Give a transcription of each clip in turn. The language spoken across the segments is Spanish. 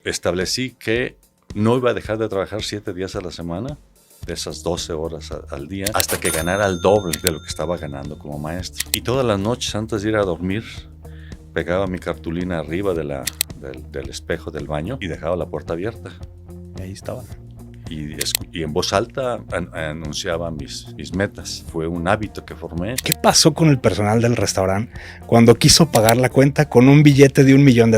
Establecí que no iba a dejar de trabajar 7 días a la semana, de esas 12 horas al día, hasta que ganara el doble de lo que estaba ganando como maestro. Y todas las noches antes de ir a dormir, pegaba mi cartulina arriba del espejo del baño y dejaba la puerta abierta. Y ahí estaban. Y en voz alta anunciaba mis metas. Fue un hábito que formé. ¿Qué pasó con el personal del restaurante cuando quiso pagar la cuenta con un billete de $1 millón?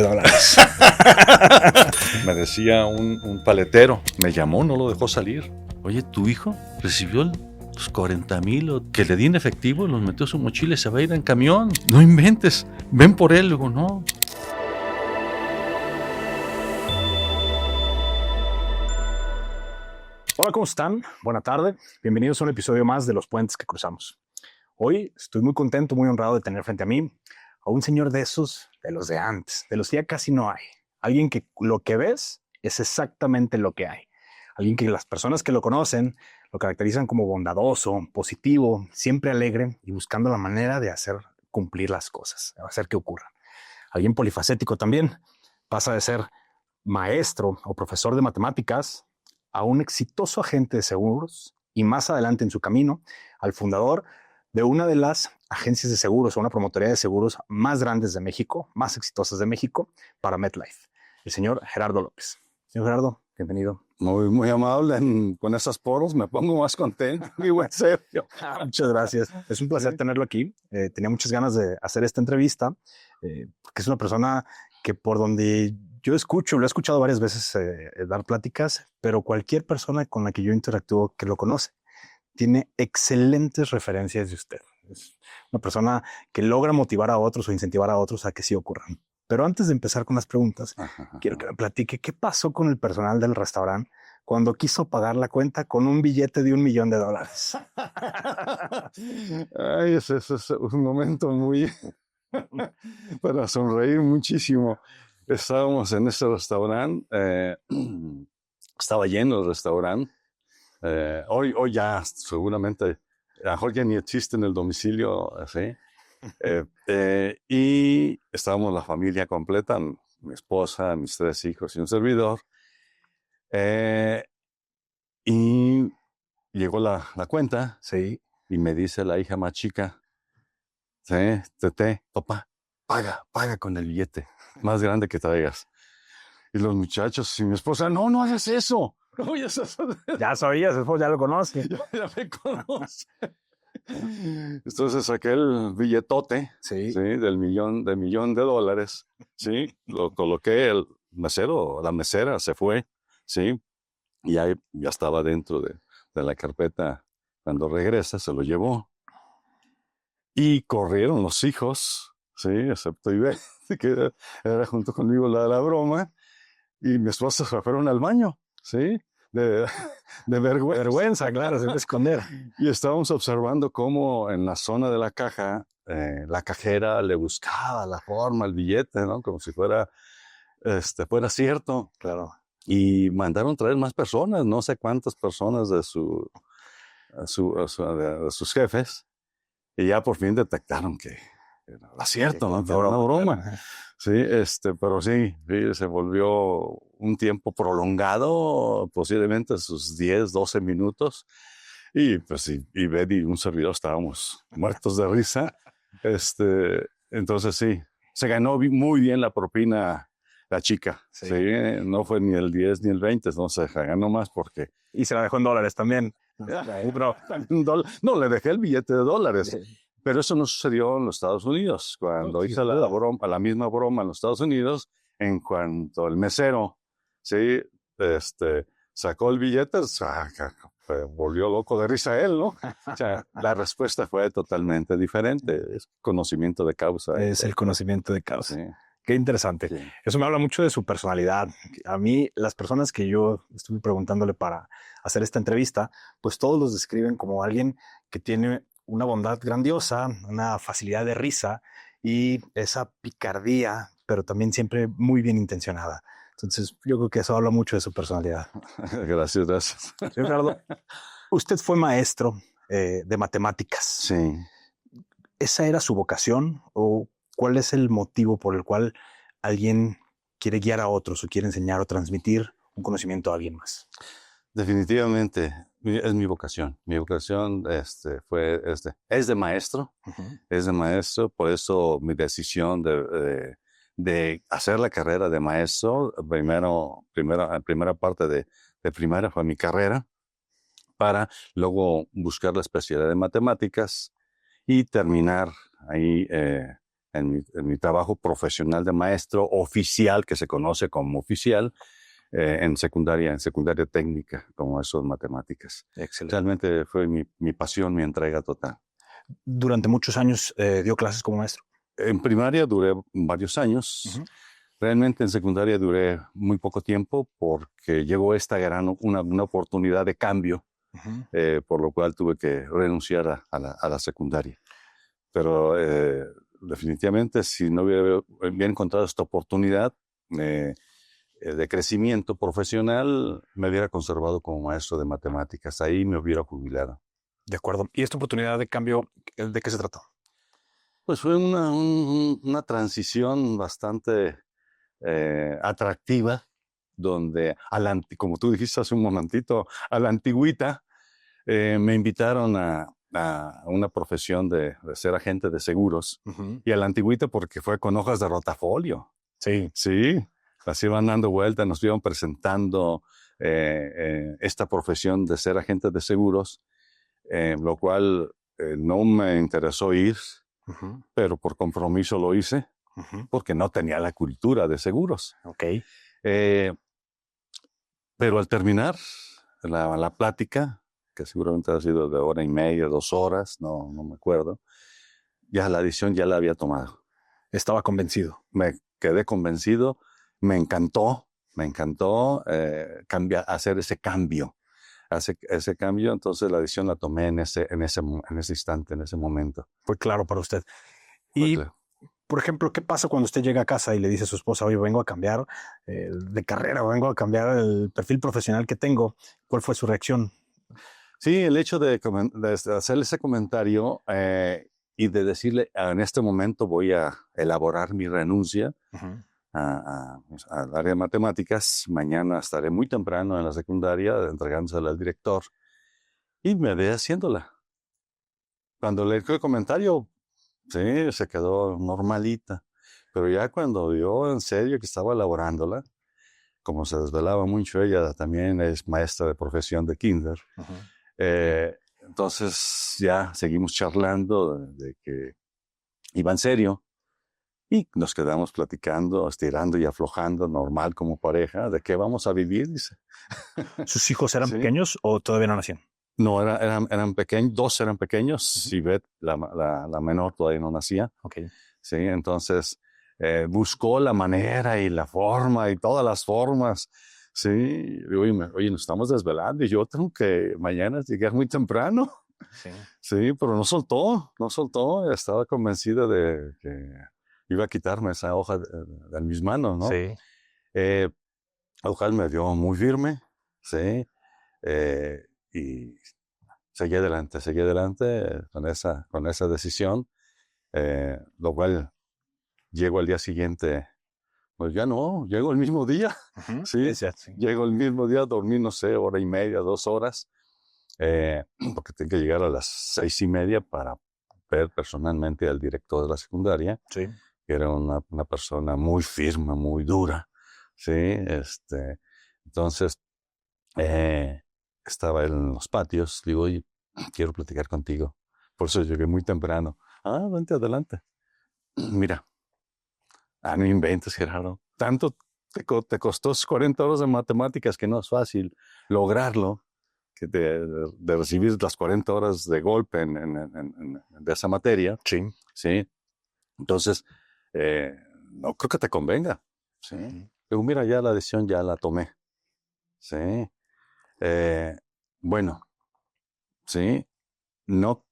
Me decía un paletero, me llamó, no lo dejó salir. Oye, ¿tu hijo recibió los 40,000 que le di en efectivo? Los metió a su mochila y se va a ir en camión. No inventes, ven por él. Luego, no. Hola, ¿cómo están? Buena tarde. Bienvenidos a un episodio más de Los Puentes que Cruzamos. Hoy estoy muy contento, muy honrado de tener frente a mí a un señor de esos, de los de antes, de los que ya casi no hay. Alguien que lo que ves es exactamente lo que hay. Alguien que las personas que lo conocen lo caracterizan como bondadoso, positivo, siempre alegre y buscando la manera de hacer cumplir las cosas, de hacer que ocurran. Alguien polifacético también. Pasa de ser maestro o profesor de matemáticas a un exitoso agente de seguros y más adelante en su camino al fundador de una de las agencias de seguros o una promotoría de seguros más grandes de México, más exitosas de México, para MetLife, el señor Gerardo López. Señor Gerardo, bienvenido. Muy amable. Con esas poros me pongo más contento. Y en serio. Muchas gracias. Es un placer tenerlo aquí. Tenía muchas ganas de hacer esta entrevista porque es una persona que por donde yo escucho, lo he escuchado varias veces dar pláticas, pero cualquier persona con la que yo interactúo que lo conoce tiene excelentes referencias de usted. Es una persona que logra motivar a otros o incentivar a otros a que sí ocurran. Pero antes de empezar con las preguntas, quiero que me platique qué pasó con el personal del restaurante cuando quiso pagar la cuenta con un billete de $1 millón. Ay, ese es un momento muy para sonreír muchísimo. Estábamos en ese restaurante, estaba lleno el restaurante. Hoy ya seguramente, a lo mejor ya ni existe en el domicilio, ¿sí? Y estábamos la familia completa, mi esposa, mis 3 hijos y un servidor. Y llegó la cuenta, Sí. y me dice la hija más chica, ¿sí? Tete, papá, paga con el billete más grande que traigas. Y los muchachos y mi esposa, no hagas eso. No vayas a hacer eso. Ya sabías, después ya lo conoce. Ya me conoce. Entonces saqué el billetote, Sí. ¿sí? del millón de dólares, ¿sí? Lo coloqué, el mesero, la mesera se fue, ¿sí? Y ya estaba dentro de la carpeta. Cuando regresa, se lo llevó. Y corrieron los hijos, ¿sí? Excepto Ibe, que era junto conmigo la broma. Y mi esposa se fueron al baño, ¿sí? De vergüenza. Vergüenza, claro, se debe esconder. Y estábamos observando cómo en la zona de la caja, la cajera le buscaba la forma, el billete, ¿no? Como si fuera cierto. Claro. Y mandaron traer más personas, no sé cuántas personas de sus jefes. Y ya por fin detectaron que era cierto, ¿no? Que era una broma. Sí, pero sí, se volvió un tiempo prolongado, posiblemente sus 10, 12 minutos. Y pues y Betty y un servidor estábamos muertos de risa. Entonces sí, se ganó muy bien la propina la chica. Sí. Sí, no fue ni el 10 ni el 20, entonces se ganó más porque... Y se la dejó en dólares también. No, le dejé el billete de dólares. Sí. Pero eso no sucedió en los Estados Unidos. Cuando hice la misma broma en los Estados Unidos, en cuanto el mesero, sí, sacó el billete, volvió loco de risa él, ¿no? O sea, la respuesta fue totalmente diferente. Es conocimiento de causa. Es el conocimiento de causa. Sí. Qué interesante. Sí. Eso me habla mucho de su personalidad. A mí, las personas que yo estuve preguntándole para hacer esta entrevista, pues todos los describen como alguien que tiene una bondad grandiosa, una facilidad de risa y esa picardía, pero también siempre muy bien intencionada. Entonces, yo creo que eso habla mucho de su personalidad. Gracias. Señor Gerardo, usted fue maestro de matemáticas. Sí. ¿Esa era su vocación o cuál es el motivo por el cual alguien quiere guiar a otros o quiere enseñar o transmitir un conocimiento a alguien más? Definitivamente es mi vocación. Mi vocación es de maestro, es de maestro. Por eso mi decisión de hacer la carrera de maestro, primera parte de primaria fue mi carrera, para luego buscar la especialidad de matemáticas y terminar ahí en mi trabajo profesional de maestro oficial, que se conoce como oficial, en secundaria técnica, como eso de matemáticas. Excelente. Realmente fue mi pasión, mi entrega total. Durante muchos años dio clases como maestro. En primaria duré varios años. Realmente en secundaria duré muy poco tiempo porque llegó esta una oportunidad de cambio, por lo cual tuve que renunciar a la secundaria. Pero definitivamente si no hubiera encontrado esta oportunidad de crecimiento profesional, me hubiera conservado como maestro de matemáticas. Ahí me hubiera jubilado. De acuerdo. ¿Y esta oportunidad de cambio, de qué se trató? Pues fue una transición bastante atractiva, donde, como tú dijiste hace un momentito, a la antigüita, me invitaron a una profesión de ser agente de seguros. Y a la antigüita porque fue con hojas de rotafolio. Sí. Sí. Las iban dando vuelta, nos iban presentando esta profesión de ser agente de seguros, lo cual no me interesó ir, pero por compromiso lo hice, porque no tenía la cultura de seguros. Okay. Pero al terminar la plática, que seguramente ha sido de hora y media, 2 horas, no me acuerdo, ya la decisión ya la había tomado. Estaba convencido. Me quedé convencido. Me encantó hacer ese cambio. Entonces la decisión la tomé en ese instante, en ese momento. Fue claro para usted. Y, claro. por ejemplo, ¿qué pasa cuando usted llega a casa y le dice a su esposa, oye, vengo a cambiar de carrera, vengo a cambiar el perfil profesional que tengo? ¿Cuál fue su reacción? Sí, el hecho de hacerle ese comentario y de decirle, en este momento voy a elaborar mi renuncia al área de matemáticas. Mañana estaré muy temprano en la secundaria entregándosela al director y me ve haciéndola. Cuando le dijo el comentario, sí, se quedó normalita, pero ya cuando vio en serio que estaba elaborándola, como se desvelaba mucho, ella también es maestra de profesión de kinder. Entonces ya seguimos charlando de que iba en serio. Y nos quedamos platicando, estirando y aflojando, normal como pareja, de qué vamos a vivir, dice. ¿Sus hijos eran pequeños o todavía no nacían? No, eran pequeños, 2 eran pequeños, y Beth, la menor, todavía no nacía. Okay. Sí, entonces buscó la manera y la forma y todas las formas. Sí, oye, nos estamos desvelando y yo tengo que mañana llegar muy temprano. Sí, pero no soltó, estaba convencida de que iba a quitarme esa hoja de mis manos, ¿no? Sí. La hoja me dio muy firme, sí, y seguí adelante con esa decisión, lo cual llego al día siguiente, pues ya no, llego el mismo día, sí, llego el mismo día, dormí, no sé, hora y media, 2 horas, porque tengo que llegar a las 6:30 para ver personalmente al director de la secundaria. Sí. Que era una persona muy firme, muy dura, ¿sí? Entonces, estaba él en los patios, digo, oye, quiero platicar contigo. Por eso llegué muy temprano. Vente adelante. Mira, no inventes, Gerardo. Tanto te costó 40 horas de matemáticas que no es fácil lograrlo, que de recibir las 40 horas de golpe de esa materia. Sí. Sí. Entonces, no creo que te convenga. Sí. Pero mira, ya la decisión ya la tomé. Sí. Bueno, sí. No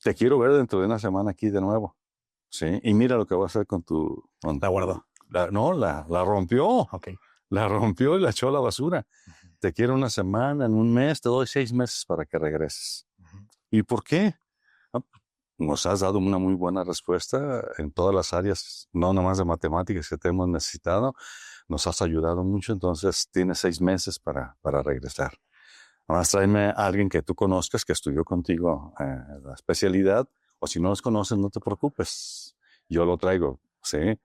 te quiero ver dentro de una semana aquí de nuevo. Sí. Y mira lo que voy a hacer con tu. La guardó. La rompió. Okay. La rompió y la echó a la basura. Te quiero una semana, en un mes, te doy 6 meses para que regreses. ¿Y por qué? Nos has dado una muy buena respuesta en todas las áreas, no nomás de matemáticas que te hemos necesitado, nos has ayudado mucho, entonces tienes 6 meses para regresar. Además, tráeme a alguien que tú conozcas, que estudió contigo la especialidad, o si no los conoces, no te preocupes, yo lo traigo, ¿sí?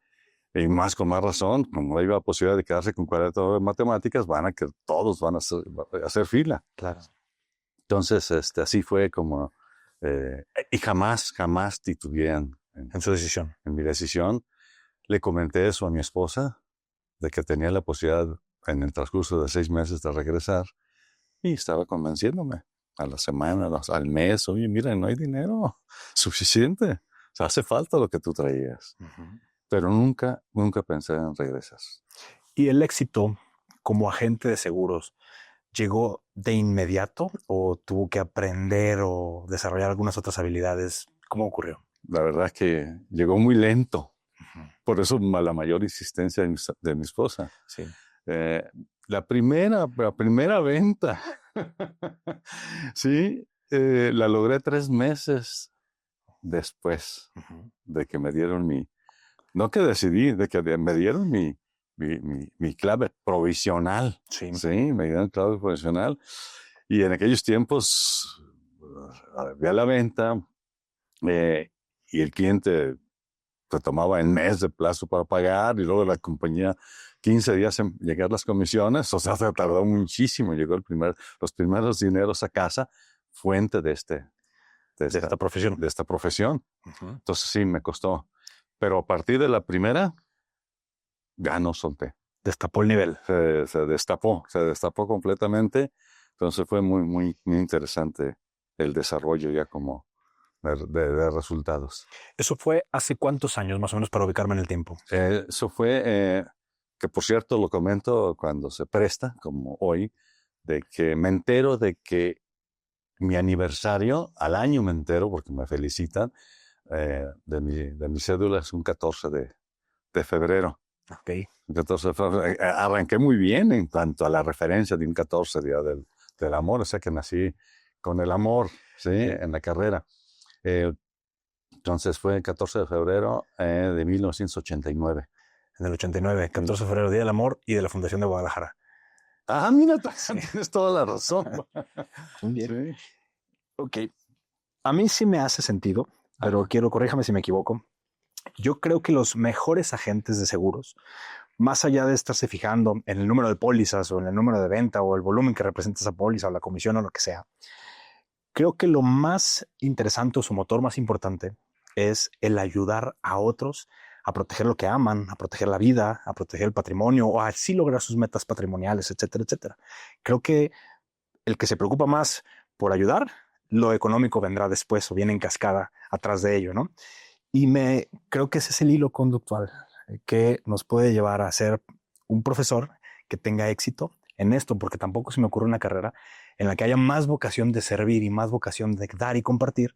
Y más con más razón, como hay la posibilidad de quedarse con 40 horas de matemáticas, todos van a hacer fila. Claro. Entonces, así fue como, y jamás titubean En su decisión. en mi decisión. Le comenté eso a mi esposa, de que tenía la posibilidad en el transcurso de 6 meses de regresar, y estaba convenciéndome a la semana, al mes. Oye, mira, no hay dinero suficiente. O sea, hace falta lo que tú traías. Pero nunca pensé en regresar. ¿Y el éxito como agente de seguros llegó de inmediato o tuvo que aprender o desarrollar algunas otras habilidades? ¿Cómo ocurrió? La verdad es que llegó muy lento. Por eso la mayor insistencia de mi esposa. Sí. La primera venta, sí, la logré 3 meses después de que me dieron no que decidí, de que me dieron mi clave provisional. Sí. Sí, me dieron clave provisional. Y en aquellos tiempos había la venta y el cliente se tomaba el mes de plazo para pagar y luego la compañía 15 días en llegar las comisiones. O sea, se tardó muchísimo. Llegó los primeros dineros a casa, fuente de esta profesión. De esta profesión. Entonces sí, me costó. Pero a partir de la primera, ya no solté. Destapó el nivel. Se destapó completamente. Entonces fue muy, muy, muy interesante el desarrollo ya como de resultados. ¿Eso fue hace cuántos años, más o menos, para ubicarme en el tiempo? Eso fue, que por cierto lo comento cuando se presta, como hoy, de que me entero de que mi aniversario, al año me entero, porque me felicitan, de mi cédula es un 14 de febrero. Ok. 14 de febrero. Arranqué muy bien en cuanto a la referencia de un 14, Día del Amor, o sea que nací con el amor, ¿sí? En la carrera. Entonces fue el 14 de febrero de 1989. En el 89, 14 de febrero, Día del Amor y de la Fundación de Guadalajara. Ah, mira, tienes toda la razón. Muy bien. Sí. Ok. A mí sí me hace sentido, pero corríjame si me equivoco. Yo creo que los mejores agentes de seguros, más allá de estarse fijando en el número de pólizas o en el número de venta o el volumen que representa esa póliza o la comisión o lo que sea, creo que lo más interesante o su motor más importante es el ayudar a otros a proteger lo que aman, a proteger la vida, a proteger el patrimonio o a así lograr sus metas patrimoniales, etcétera, etcétera. Creo que el que se preocupa más por ayudar, lo económico vendrá después o viene en cascada atrás de ello, ¿no? Y creo que ese es el hilo conductual que nos puede llevar a ser un profesor que tenga éxito en esto, porque tampoco se me ocurre una carrera en la que haya más vocación de servir y más vocación de dar y compartir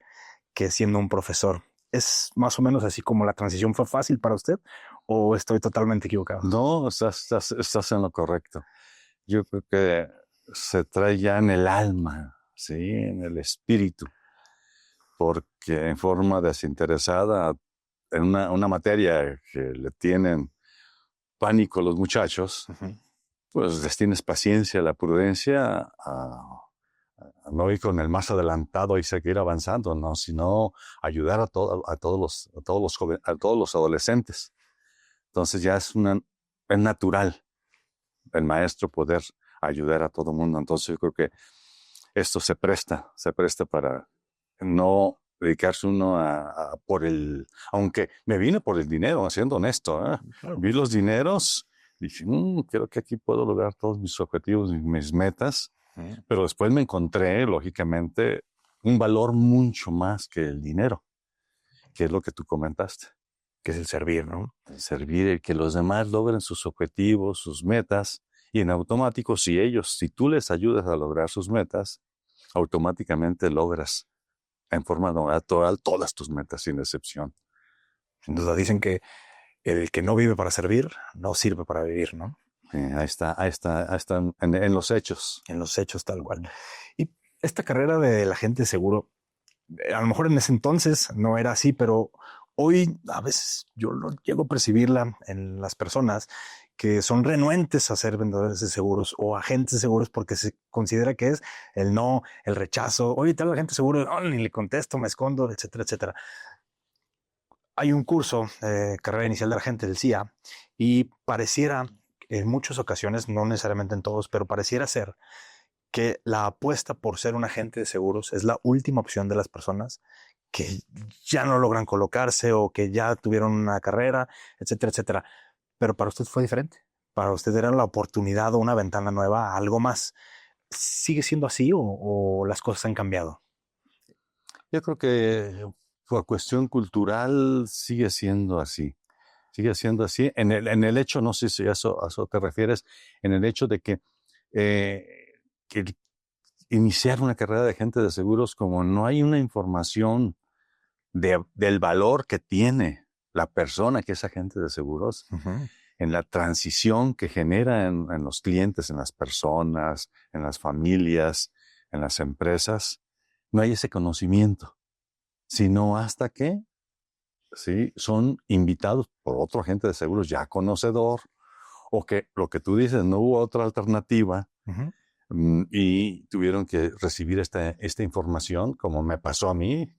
que siendo un profesor. ¿Es más o menos así como la transición fue fácil para usted o estoy totalmente equivocado? No, estás en lo correcto. Yo creo que se trae ya en el alma, ¿sí? En el espíritu, porque en forma desinteresada, en una materia que le tienen pánico los muchachos, pues les tienes paciencia, la prudencia a no ir con el más adelantado y seguir avanzando, ¿no? Sino ayudar a todos los adolescentes. Entonces ya es natural el maestro poder ayudar a todo el mundo. Entonces yo creo que esto se presta para no dedicarse uno aunque me vine por el dinero, siendo honesto, ¿eh? Claro. Vi los dineros, dije, creo que aquí puedo lograr todos mis objetivos y mis metas, pero después me encontré, lógicamente, un valor mucho más que el dinero, que es lo que tú comentaste. Que es el servir, ¿no? El servir, el que los demás logren sus objetivos, sus metas, y en automático, si tú les ayudas a lograr sus metas, automáticamente logras en forma natural todas tus metas sin excepción. Sin duda dicen que el que no vive para servir no sirve para vivir, ¿no? Ahí está en los hechos. En los hechos tal cual. Y esta carrera del agente seguro, a lo mejor en ese entonces no era así, pero hoy a veces yo lo llego a percibirla en las personas que son renuentes a ser vendedores de seguros o agentes de seguros porque se considera que es el no, el rechazo. Oye, tal agente de seguro, no, ni le contesto, me escondo, etcétera, etcétera. Hay un curso, carrera inicial de agente del CIA, y pareciera, en muchas ocasiones, no necesariamente en todos, pero pareciera ser que la apuesta por ser un agente de seguros es la última opción de las personas que ya no logran colocarse o que ya tuvieron una carrera, etcétera, etcétera. Pero para usted fue diferente. Para usted era la oportunidad o una ventana nueva a algo más. ¿Sigue siendo así o las cosas han cambiado? Yo creo que por cuestión cultural sigue siendo así. Sigue siendo así. En el hecho, no sé si a eso te refieres, en el hecho de que iniciar una carrera de agente de seguros, como no hay una información del valor que tiene la persona que es agente de seguros, en la transición que genera en los clientes, en las personas, en las familias, en las empresas, no hay ese conocimiento, sino hasta que ¿sí? Son invitados por otro agente de seguros ya conocedor, o que lo que tú dices, no hubo otra alternativa y tuvieron que recibir esta información, como me pasó a mí,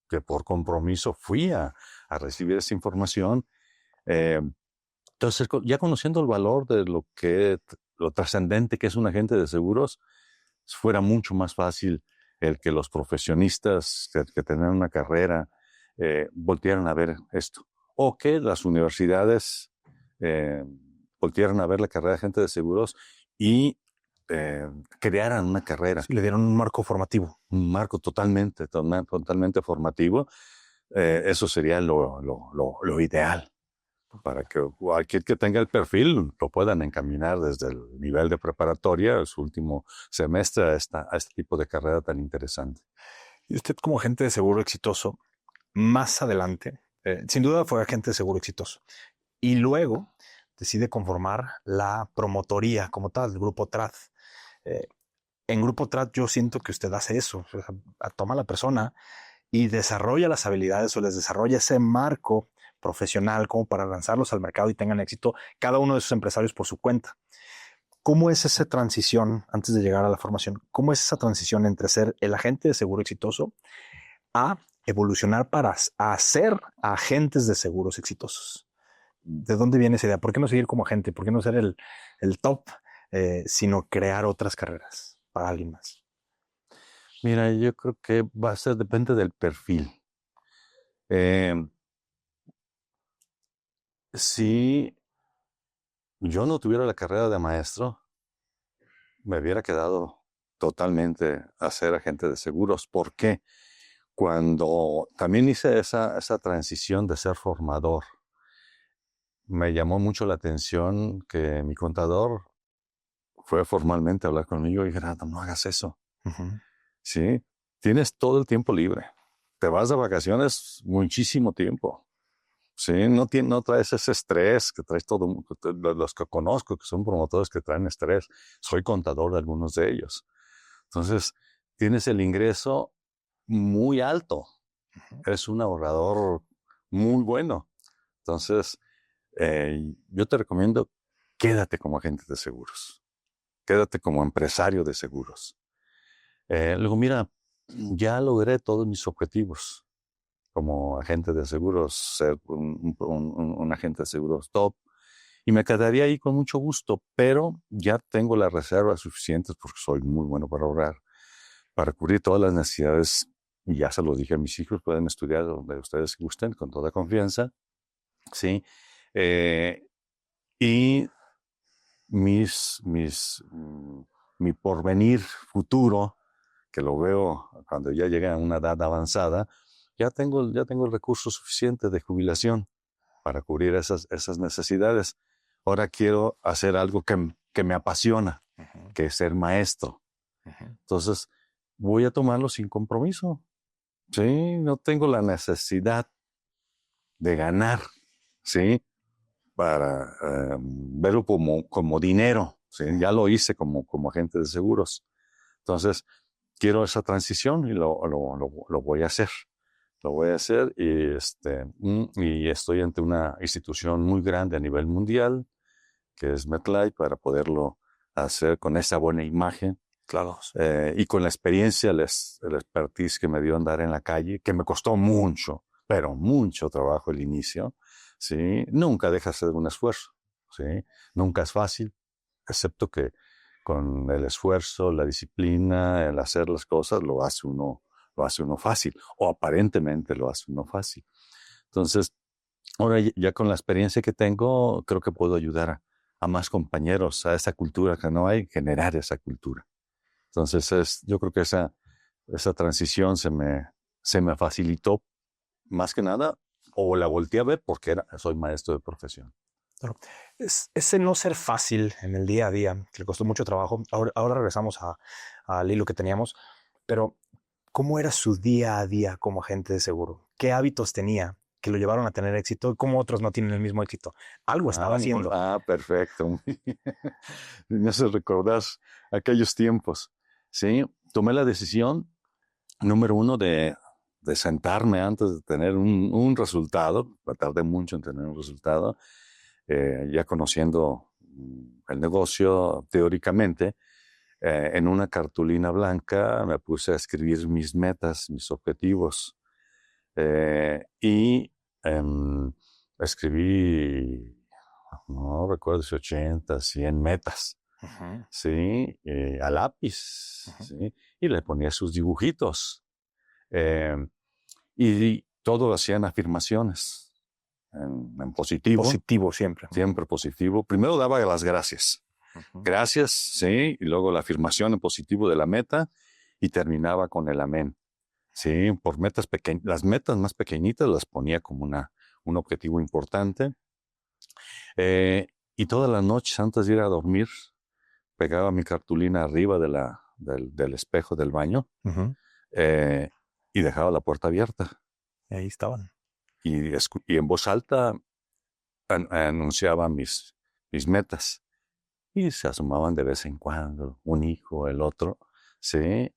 que por compromiso fui a recibir esa información. Entonces, ya conociendo el valor de lo trascendente que es un agente de seguros, fuera mucho más fácil el que los profesionistas que tienen una carrera voltearan a ver esto. O que las universidades voltearan a ver la carrera de agente de seguros y crearan una carrera. Sí, le dieron un marco formativo. Un marco totalmente formativo. Eso sería lo ideal, para que cualquier que tenga el perfil lo puedan encaminar desde el nivel de preparatoria, su último semestre, a este tipo de carrera tan interesante. Y usted, como agente de seguro exitoso, más adelante, sin duda fue agente de seguro exitoso, y luego decide conformar la promotoría como tal, el Grupo TRAD. En Grupo TRAD yo siento que usted hace eso, o sea, toma a la persona y desarrolla las habilidades o les desarrolla ese marco profesional como para lanzarlos al mercado y tengan éxito cada uno de sus empresarios por su cuenta. ¿Cómo es esa transición antes de llegar a la formación? ¿Cómo es esa transición entre ser el agente de seguro exitoso a evolucionar para ser agentes de seguros exitosos? ¿De dónde viene esa idea? ¿Por qué no seguir como agente? ¿Por qué no ser el top, sino crear otras carreras para alguien más? Mira, yo creo que depende del perfil. Si yo no tuviera la carrera de maestro, me hubiera quedado totalmente a ser agente de seguros. ¿Por qué? Cuando también hice esa transición de ser formador, me llamó mucho la atención que mi contador fue formalmente a hablar conmigo y dijo, no hagas eso. ¿Sí? Tienes todo el tiempo libre. Te vas de vacaciones muchísimo tiempo. Sí, no traes ese estrés que traes los que conozco que son promotores que traen estrés. Soy contador de algunos de ellos. Entonces, tienes el ingreso muy alto. Eres un ahorrador muy bueno. Entonces, yo te recomiendo, quédate como agente de seguros. Quédate como empresario de seguros. Luego, mira, ya logré todos mis objetivos como agente de seguros, ser un agente de seguros top. Y me quedaría ahí con mucho gusto, pero ya tengo las reservas suficientes porque soy muy bueno para ahorrar, para cubrir todas las necesidades. Y ya se lo dije a mis hijos, pueden estudiar donde ustedes gusten, con toda confianza. ¿Sí? Y mi porvenir futuro, que lo veo cuando ya llegue a una edad avanzada, ya tengo el recurso suficiente de jubilación para cubrir esas necesidades. Ahora quiero hacer algo que me apasiona, que es ser maestro. Entonces, voy a tomarlo sin compromiso. Sí, no tengo la necesidad de ganar, ¿sí? Para verlo como dinero. ¿Sí? Ya lo hice como agente de seguros. Entonces, quiero esa transición y lo voy a hacer. Lo voy a hacer y estoy ante una institución muy grande a nivel mundial que es MetLife, para poderlo hacer con esa buena imagen. Claro. Y con la experiencia, el expertise que me dio andar en la calle, que me costó mucho, pero mucho trabajo el inicio, ¿sí? Nunca deja de hacer un esfuerzo, ¿sí? Nunca es fácil, excepto que con el esfuerzo, la disciplina, el hacer las cosas, lo hace uno fácil, o aparentemente lo hace uno fácil. Entonces, ahora ya con la experiencia que tengo, creo que puedo ayudar a más compañeros, a esa cultura que no hay, generar esa cultura. Entonces, yo creo que esa transición se me facilitó más que nada, o la volteé a ver porque soy maestro de profesión. Claro. Ese no ser fácil en el día a día, que le costó mucho trabajo. Ahora regresamos al hilo que teníamos, pero ¿cómo era su día a día como agente de seguro? ¿Qué hábitos tenía que lo llevaron a tener éxito? ¿Cómo otros no tienen el mismo éxito? Algo estaba haciendo. Perfecto. Me hace recordar aquellos tiempos. Sí, tomé la decisión, número uno, de sentarme antes de tener un resultado. Tardé mucho en tener un resultado. Ya conociendo el negocio teóricamente, en una cartulina blanca me puse a escribir mis metas, mis objetivos. Y escribí, no recuerdo si 80, 100 metas. Uh-huh. Sí, a lápiz, uh-huh. ¿Sí? Y le ponía sus dibujitos. Y todo hacían afirmaciones en positivo. Positivo siempre. Siempre positivo. Primero daba las gracias. Uh-huh. Gracias, sí, y luego la afirmación en positivo de la meta y terminaba con el amén. Sí, por metas pequeñas. Las metas más pequeñitas las ponía como un objetivo importante. Y todas las noches antes de ir a dormir, pegaba mi cartulina arriba del espejo del baño, uh-huh. Y dejaba la puerta abierta. Y ahí estaban. Y en voz alta anunciaba mis metas. Y se asomaban de vez en cuando, un hijo, el otro. Sí,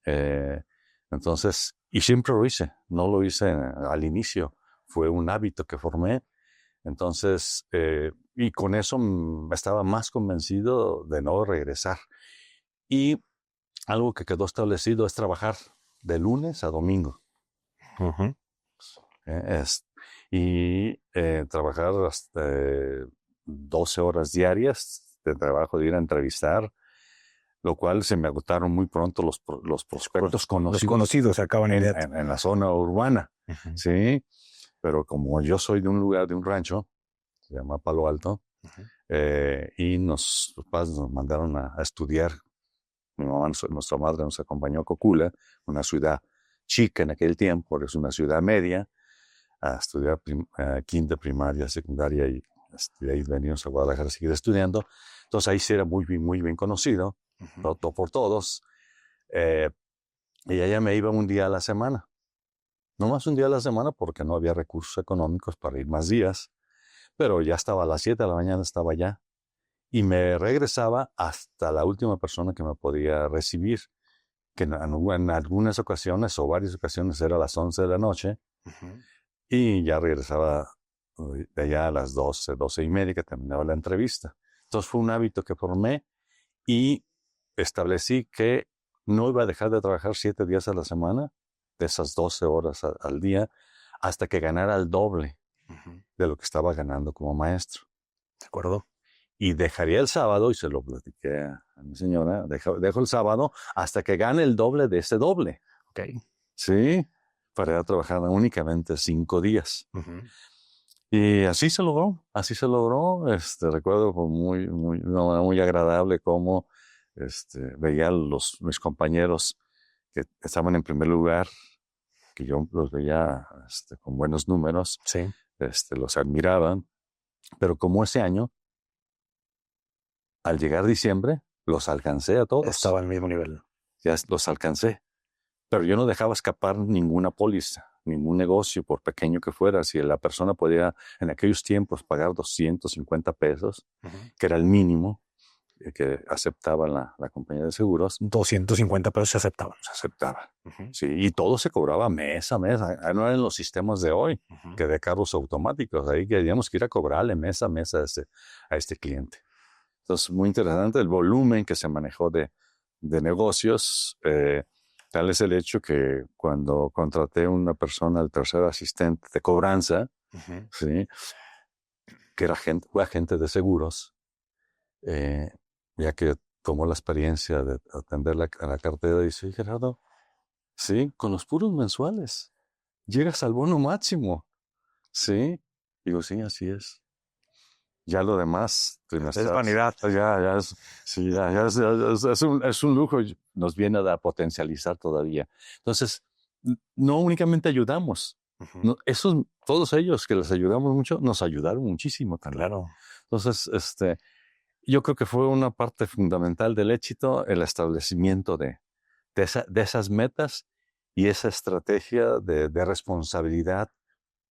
entonces, y siempre lo hice. No lo hice al inicio. Fue un hábito que formé. Entonces, y con eso estaba más convencido de no regresar. Y algo que quedó establecido es trabajar de lunes a domingo. Uh-huh. Trabajar hasta 12 horas diarias de trabajo, de ir a entrevistar, lo cual se me agotaron muy pronto los prospectos conocidos. Los conocidos se acaban en la zona urbana, uh-huh. Sí. Pero como yo soy de un lugar, de un rancho, se llama Palo Alto, uh-huh. Y los padres nos mandaron a estudiar. Mi mamá, nuestra madre, nos acompañó a Cocula, una ciudad chica en aquel tiempo, es una ciudad media, a estudiar quinta, primaria, secundaria, y de ahí venimos a Guadalajara a seguir estudiando. Entonces ahí sí era muy bien conocido, uh-huh. todo por todos. Y allá me iba un día a la semana. No más un día a la semana porque no había recursos económicos para ir más días, pero ya estaba a las 7 de la mañana, estaba allá. Y me regresaba hasta la última persona que me podía recibir, que en algunas ocasiones o varias ocasiones era a las 11 de la noche, uh-huh. Y ya regresaba de allá a las 12 y media que terminaba la entrevista. Entonces fue un hábito que formé y establecí que no iba a dejar de trabajar 7 días a la semana, de esas 12 horas al día, hasta que ganara el doble, uh-huh. de lo que estaba ganando como maestro. ¿De acuerdo? Y dejaría el sábado, y se lo platiqué a mi señora, dejo el sábado hasta que gane el doble de ese doble. Okay. Sí, para ir a trabajar únicamente 5 días. Uh-huh. Y así se logró. Recuerdo muy agradable cómo veía mis compañeros que estaban en primer lugar, que yo los veía con buenos números, sí. Los admiraban, pero como ese año, al llegar diciembre, los alcancé a todos. Estaba al mismo nivel. Ya los alcancé. Pero yo no dejaba escapar ninguna póliza, ningún negocio, por pequeño que fuera. Si la persona podía en aquellos tiempos pagar 250 pesos, uh-huh. que era el mínimo que aceptaba la compañía de seguros. 250 pesos se aceptaban. Se aceptaba. Uh-huh. Sí, y todo se cobraba mes a mes. No eran los sistemas de hoy, uh-huh. que de carros automáticos. Ahí teníamos que ir a cobrarle mes a mes a este cliente. Entonces, muy interesante el volumen que se manejó de negocios. Tal es el hecho que cuando contraté a una persona, el tercer asistente de cobranza, ¿sí? Que fue agente de seguros, ya que tomó la experiencia de atender a la cartera, dice, Gerardo, sí, con los puros mensuales, llegas al bono máximo, ¿sí? Digo, sí, así es. Ya lo demás, Es vanidad. ya es, sí, es un lujo, nos viene a potencializar todavía. Entonces, no únicamente ayudamos, todos ellos que les ayudamos mucho, nos ayudaron muchísimo también. Claro. Entonces, yo creo que fue una parte fundamental del éxito el establecimiento de esas metas y esa estrategia de responsabilidad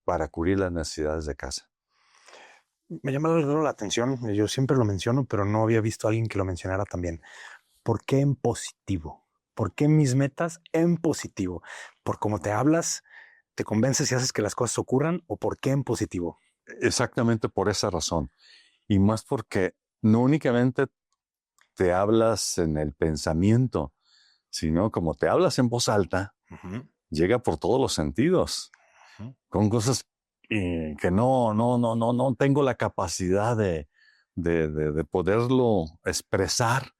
para cubrir las necesidades de casa. Me llama la atención, yo siempre lo menciono, pero no había visto a alguien que lo mencionara también. ¿Por qué en positivo? ¿Por qué mis metas en positivo? ¿Por cómo te hablas, te convences y haces que las cosas ocurran? ¿O por qué en positivo? Exactamente por esa razón. Y más porque no únicamente te hablas en el pensamiento, sino como te hablas en voz alta, llega por todos los sentidos, con cosas que no tengo la capacidad de poderlo expresar,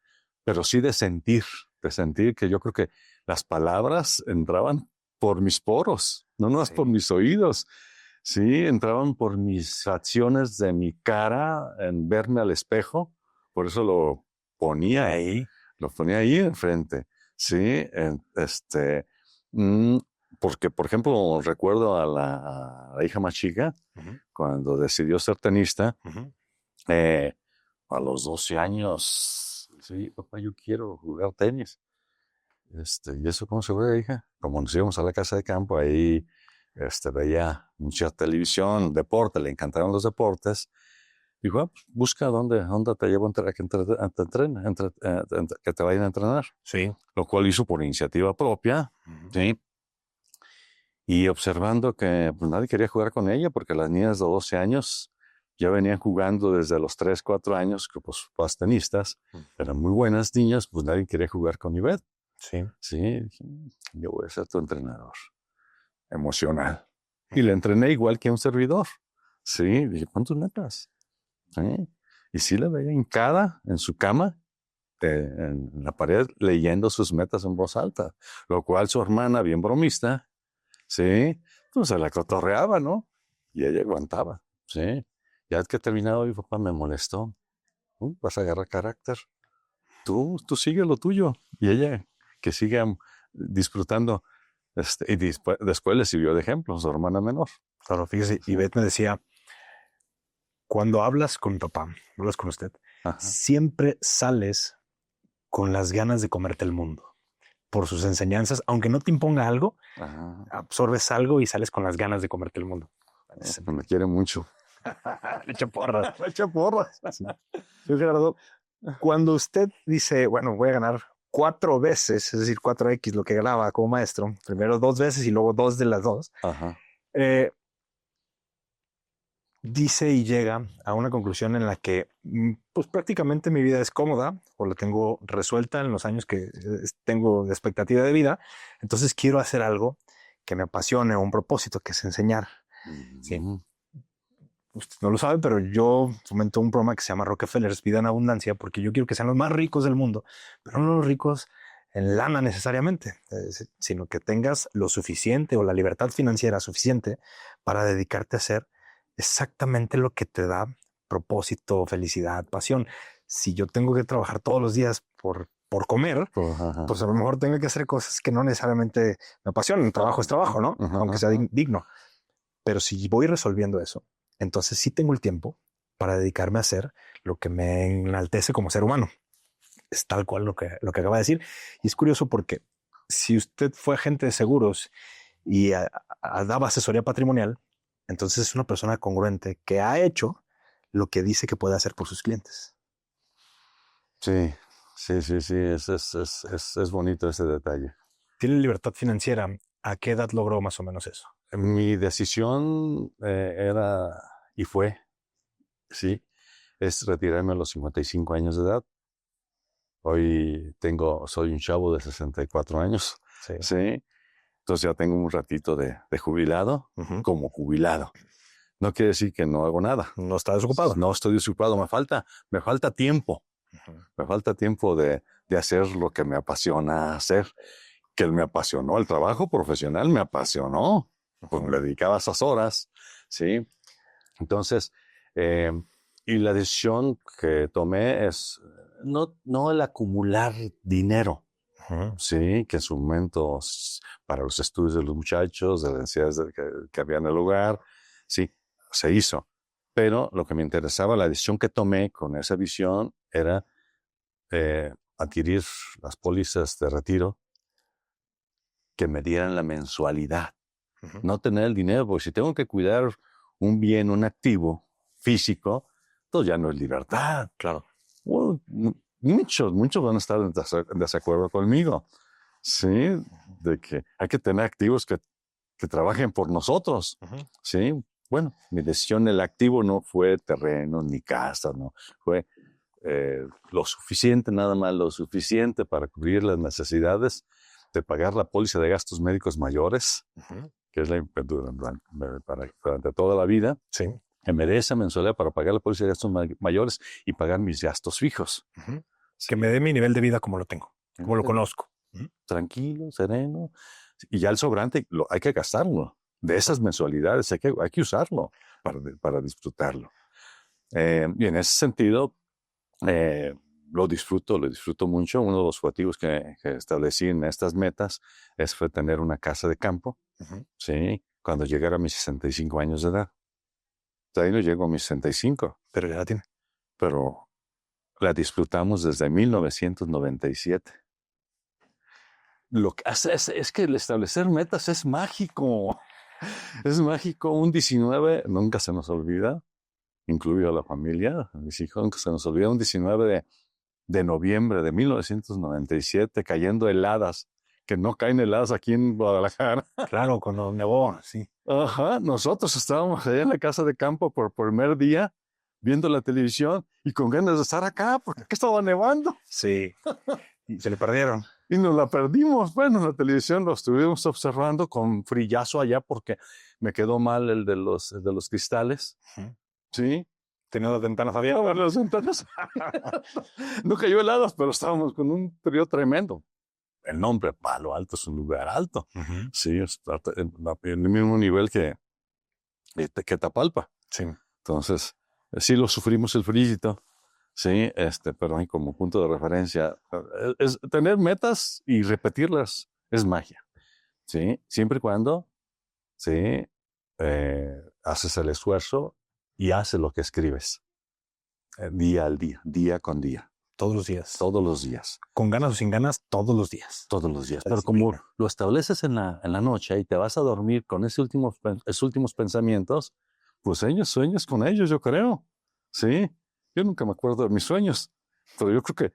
pero sí de sentir que yo creo que las palabras entraban por mis poros, no más por mis oídos. Sí, entraban por mis acciones de mi cara en verme al espejo, por eso lo ponía ahí enfrente. Sí, porque, por ejemplo, recuerdo a la hija más chica, cuando decidió ser tenista, a los 12 años, sí, papá, yo quiero jugar tenis. ¿Y eso cómo se juega, hija? Como nos íbamos a la casa de campo, ahí veía mucha televisión, deporte, le encantaban los deportes. Dijo, pues, busca dónde te llevo que te vayan a entrenar. Sí. Lo cual hizo por iniciativa propia, ¿sí? Y observando que pues, nadie quería jugar con ella, porque las niñas de 12 años ya venían jugando desde los 3, 4 años, que pues tenistas, eran muy buenas niñas, pues nadie quería jugar con Ivette. Sí. Sí, yo voy a ser tu entrenador emocional. Y le entrené igual que a un servidor. Sí, dije, pon tus metas. Sí. Y sí la veía hincada en su cama, en la pared, leyendo sus metas en voz alta. Lo cual su hermana, bien bromista, sí, pues se la cotorreaba, ¿no? Y ella aguantaba, sí. Ya que terminado, mi papá me molestó. Vas a agarrar carácter. Tú sigue lo tuyo. Y ella, que siga disfrutando. Y después le sirvió de ejemplo, su hermana menor. Claro, fíjese, Ivette me decía, cuando hablas con mi papá, hablas con usted, siempre sales con las ganas de comerte el mundo. Por sus enseñanzas, aunque no te imponga algo, absorbes algo y sales con las ganas de comerte el mundo. Me quiere mucho. Le echa porras. Le echa porras. Sí. Señor Gerardo, cuando usted dice, bueno, voy a ganar 4 veces, es decir, 4X lo que ganaba como maestro, primero 2 veces y luego 2 de las 2, dice y llega a una conclusión en la que pues prácticamente mi vida es cómoda o la tengo resuelta en los años que tengo de expectativa de vida. Entonces quiero hacer algo que me apasione, un propósito que es enseñar. Sí. Usted no lo sabe, pero yo fomento un programa que se llama Rockefeller's Vida en Abundancia porque yo quiero que sean los más ricos del mundo, pero no los ricos en lana necesariamente, sino que tengas lo suficiente o la libertad financiera suficiente para dedicarte a hacer exactamente lo que te da propósito, felicidad, pasión. Si yo tengo que trabajar todos los días por comer, pues a lo mejor tengo que hacer cosas que no necesariamente me apasionan. Trabajo es trabajo, ¿no? Aunque sea digno. Pero si voy resolviendo eso, entonces sí tengo el tiempo para dedicarme a hacer lo que me enaltece como ser humano. Es tal cual lo que acaba de decir. Y es curioso porque si usted fue agente de seguros y daba asesoría patrimonial, entonces es una persona congruente que ha hecho lo que dice que puede hacer por sus clientes. Sí. Es bonito ese detalle. ¿Tiene libertad financiera? ¿A qué edad logró más o menos eso? Mi decisión era y fue, sí, es retirarme a los 55 años de edad. Hoy soy un chavo de 64 años, Sí. ¿sí? Entonces ya tengo un ratito de jubilado, como jubilado. No quiere decir que no hago nada. No está desocupado. No estoy desocupado, me falta tiempo. Me falta tiempo de hacer lo que me apasiona hacer. Que me apasionó el trabajo profesional, me apasionó. Pues le dedicaba esas horas, ¿sí? Entonces, y la decisión que tomé es no el acumular dinero, sí, que en su momento para los estudios de los muchachos, de las necesidades que había en el hogar, sí, se hizo. Pero lo que me interesaba, la decisión que tomé con esa visión era adquirir las pólizas de retiro que me dieran la mensualidad. No tener el dinero, porque si tengo que cuidar un bien, un activo físico, entonces ya no es libertad. Claro. Bueno, muchos van a estar en desacuerdo conmigo. Sí, de que hay que tener activos que trabajen por nosotros. Sí, bueno, mi decisión, el activo no fue terreno ni casa, no fue lo suficiente, nada más lo suficiente para cubrir las necesidades de pagar la póliza de gastos médicos mayores, que es durante toda la vida. Sí. Que me dé esa mensualidad para pagar la póliza de gastos mayores y pagar mis gastos fijos. Sí. Que me dé mi nivel de vida como lo tengo, como lo conozco. Tranquilo, sereno. Y ya el sobrante hay que gastarlo. De esas mensualidades hay que usarlo para disfrutarlo. Y en ese sentido, lo disfruto mucho. Uno de los objetivos que establecí en estas metas fue tener una casa de campo, ¿sí? Cuando llegara a mis 65 años de edad. De ahí no llego a mis 65. Pero ya la tiene. Pero la disfrutamos desde 1997. Lo que hace es que el establecer metas es mágico. Es mágico. Un 19, nunca se nos olvida, incluido la familia, mis hijos, nunca se nos olvida, un 19 de noviembre de 1997, cayendo heladas, que no caen heladas aquí en Guadalajara. Claro, cuando nevó, sí. Ajá, nosotros estábamos allá en la casa de campo por primer día, viendo la televisión y con ganas de estar acá, porque aquí estaba nevando. Sí, y se le perdieron. Y nos la perdimos. Bueno, en la televisión lo estuvimos observando con frillazo allá porque me quedó mal el de los cristales. Sí. Tenía las ventanas abiertas. No, las ventanas. No cayó heladas, pero estábamos con un frío tremendo. El nombre Palo Alto es un lugar alto. Sí, está en el mismo nivel que Tapalpa. Sí. Entonces, sí lo sufrimos el frío. Sí, pero ahí como punto de referencia, es tener metas y repetirlas es magia. Sí, siempre y cuando, sí, haces el esfuerzo y haces lo que escribes. Día al día, día con día. Todos los días. Todos los días. Con ganas o sin ganas, todos los días. Todos los días. Pero como lo estableces en la noche y te vas a dormir con esos últimos pensamientos, pues sueñas con ellos, yo creo. Sí. Yo nunca me acuerdo de mis sueños, pero yo creo que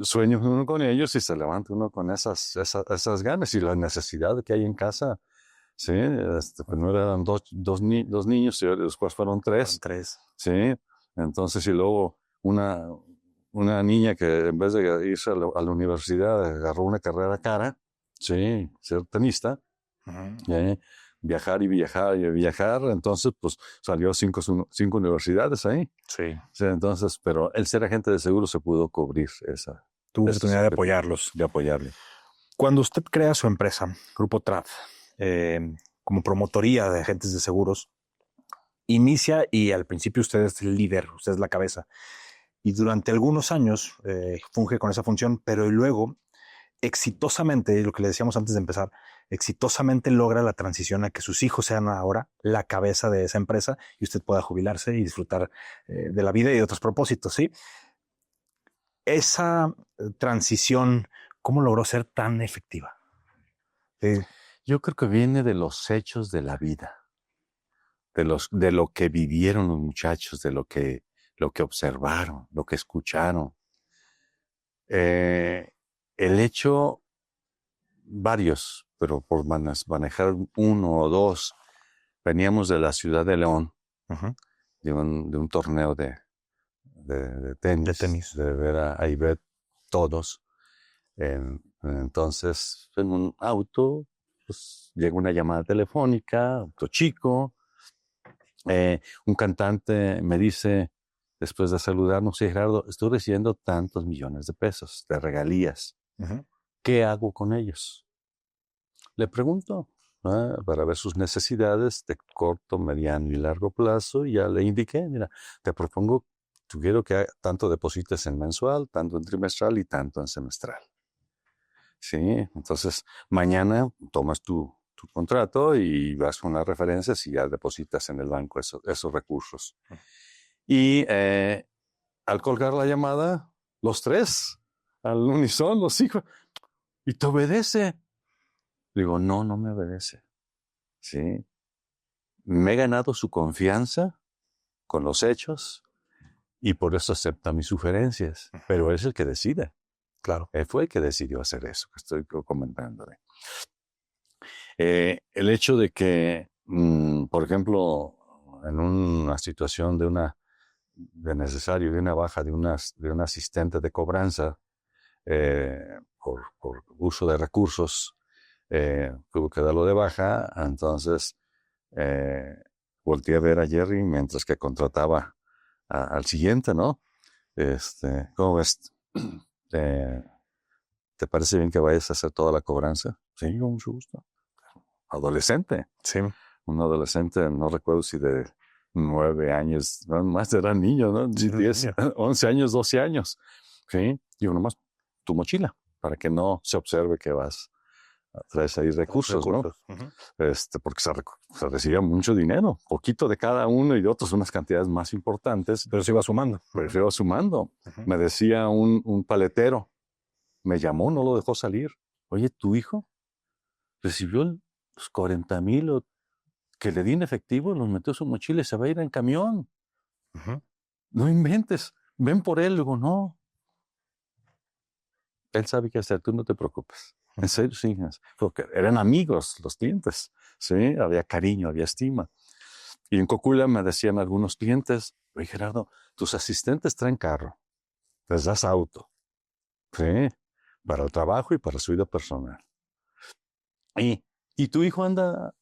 sueño uno con ellos y se levanta uno con esas ganas y la necesidad que hay en casa. Sí, primero eran dos niños y después fueron tres. Sí, entonces y luego una niña que en vez de irse a la universidad agarró una carrera cara, sí, ser tenista. Viajar y viajar, entonces pues salió cinco universidades ahí. Sí. Entonces, pero el ser agente de seguro se pudo cubrir esa. Tuvo oportunidad de apoyarlos. De apoyarle. Cuando usted crea su empresa, Grupo TRAF, como promotoría de agentes de seguros, inicia y al principio usted es el líder, usted es la cabeza. Y durante algunos años funge con esa función, pero luego exitosamente, lo que le decíamos antes de empezar, exitosamente logra la transición a que sus hijos sean ahora la cabeza de esa empresa y usted pueda jubilarse y disfrutar de la vida y de otros propósitos, ¿sí? Esa transición, ¿cómo logró ser tan efectiva? Yo creo que viene de los hechos de la vida, de lo que vivieron los muchachos, de lo que observaron, lo que escucharon. El hecho, varios, pero por manejar uno o dos, veníamos de la ciudad de León, de un torneo de tenis, de ver a Ivette todos. Entonces, en un auto, pues, llega una llamada telefónica, auto chico. Un cantante me dice, después de saludarnos, sí, Gerardo, estoy recibiendo tantos millones de pesos de regalías. Ujú. ¿Qué hago con ellos? Le pregunto, para ver sus necesidades de corto, mediano y largo plazo, y ya le indiqué, mira, te propongo, quiero que tanto deposites en mensual, tanto en trimestral y tanto en semestral. Sí, entonces mañana tomas tu contrato y vas con las referencias y ya depositas en el banco esos recursos. Y al colgar la llamada, los tres, al unísono, los hijos, ¿y te obedece? Digo, no me obedece. Sí, me he ganado su confianza con los hechos y por eso acepta mis sugerencias, pero él es el que decide. Claro. Él fue el que decidió hacer eso que estoy comentándole. El hecho de que, por ejemplo, en una situación de una baja de un asistente de cobranza por uso de recursos, tuvo que darlo de baja, entonces volteé a ver a Jerry mientras que contrataba al siguiente, ¿no? ¿Cómo ves? ¿Te parece bien que vayas a hacer toda la cobranza? Sí, con mucho gusto. Adolescente. Sí. Un adolescente, no recuerdo si de 9 años, no, más era niño, ¿no? 10, 11 años, 12 años. Sí, y uno más, tu mochila, para que no se observe que traes ahí recursos, ¿no? Uh-huh. Porque se recibía mucho dinero, poquito de cada uno y de otros unas cantidades más importantes. Pero se iba sumando. Pero se iba sumando. Uh-huh. Me decía un paletero, me llamó, no lo dejó salir. Oye, ¿tu hijo recibió los 40,000 que le di en efectivo, los metió en su mochila y se va a ir en camión? Uh-huh. No inventes, ven por él. Digo, no. Él sabe qué hacer, tú no te preocupes. En serio, sí. Porque eran amigos los clientes, ¿sí? Había cariño, había estima. Y en Cocula me decían algunos clientes, oye, Gerardo, tus asistentes traen carro, les das auto, ¿sí? Para el trabajo y para su vida personal. Y tu hijo anda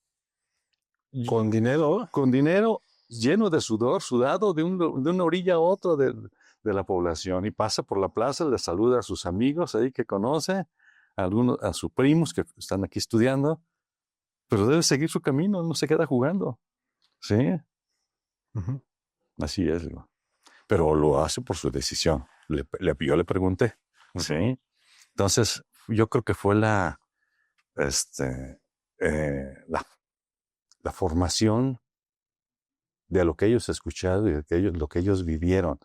con dinero. Con dinero lleno de sudor, sudado de una orilla a otra de la población. Y pasa por la plaza, le saluda a sus amigos ahí que conoce, a sus primos que están aquí estudiando, pero debe seguir su camino, no se queda jugando. ¿Sí? Uh-huh. Así es. Pero lo hace por su decisión. Yo le pregunté. Uh-huh. ¿Sí? Entonces, yo creo que fue la formación de lo que ellos escucharon y de lo que ellos vivieron,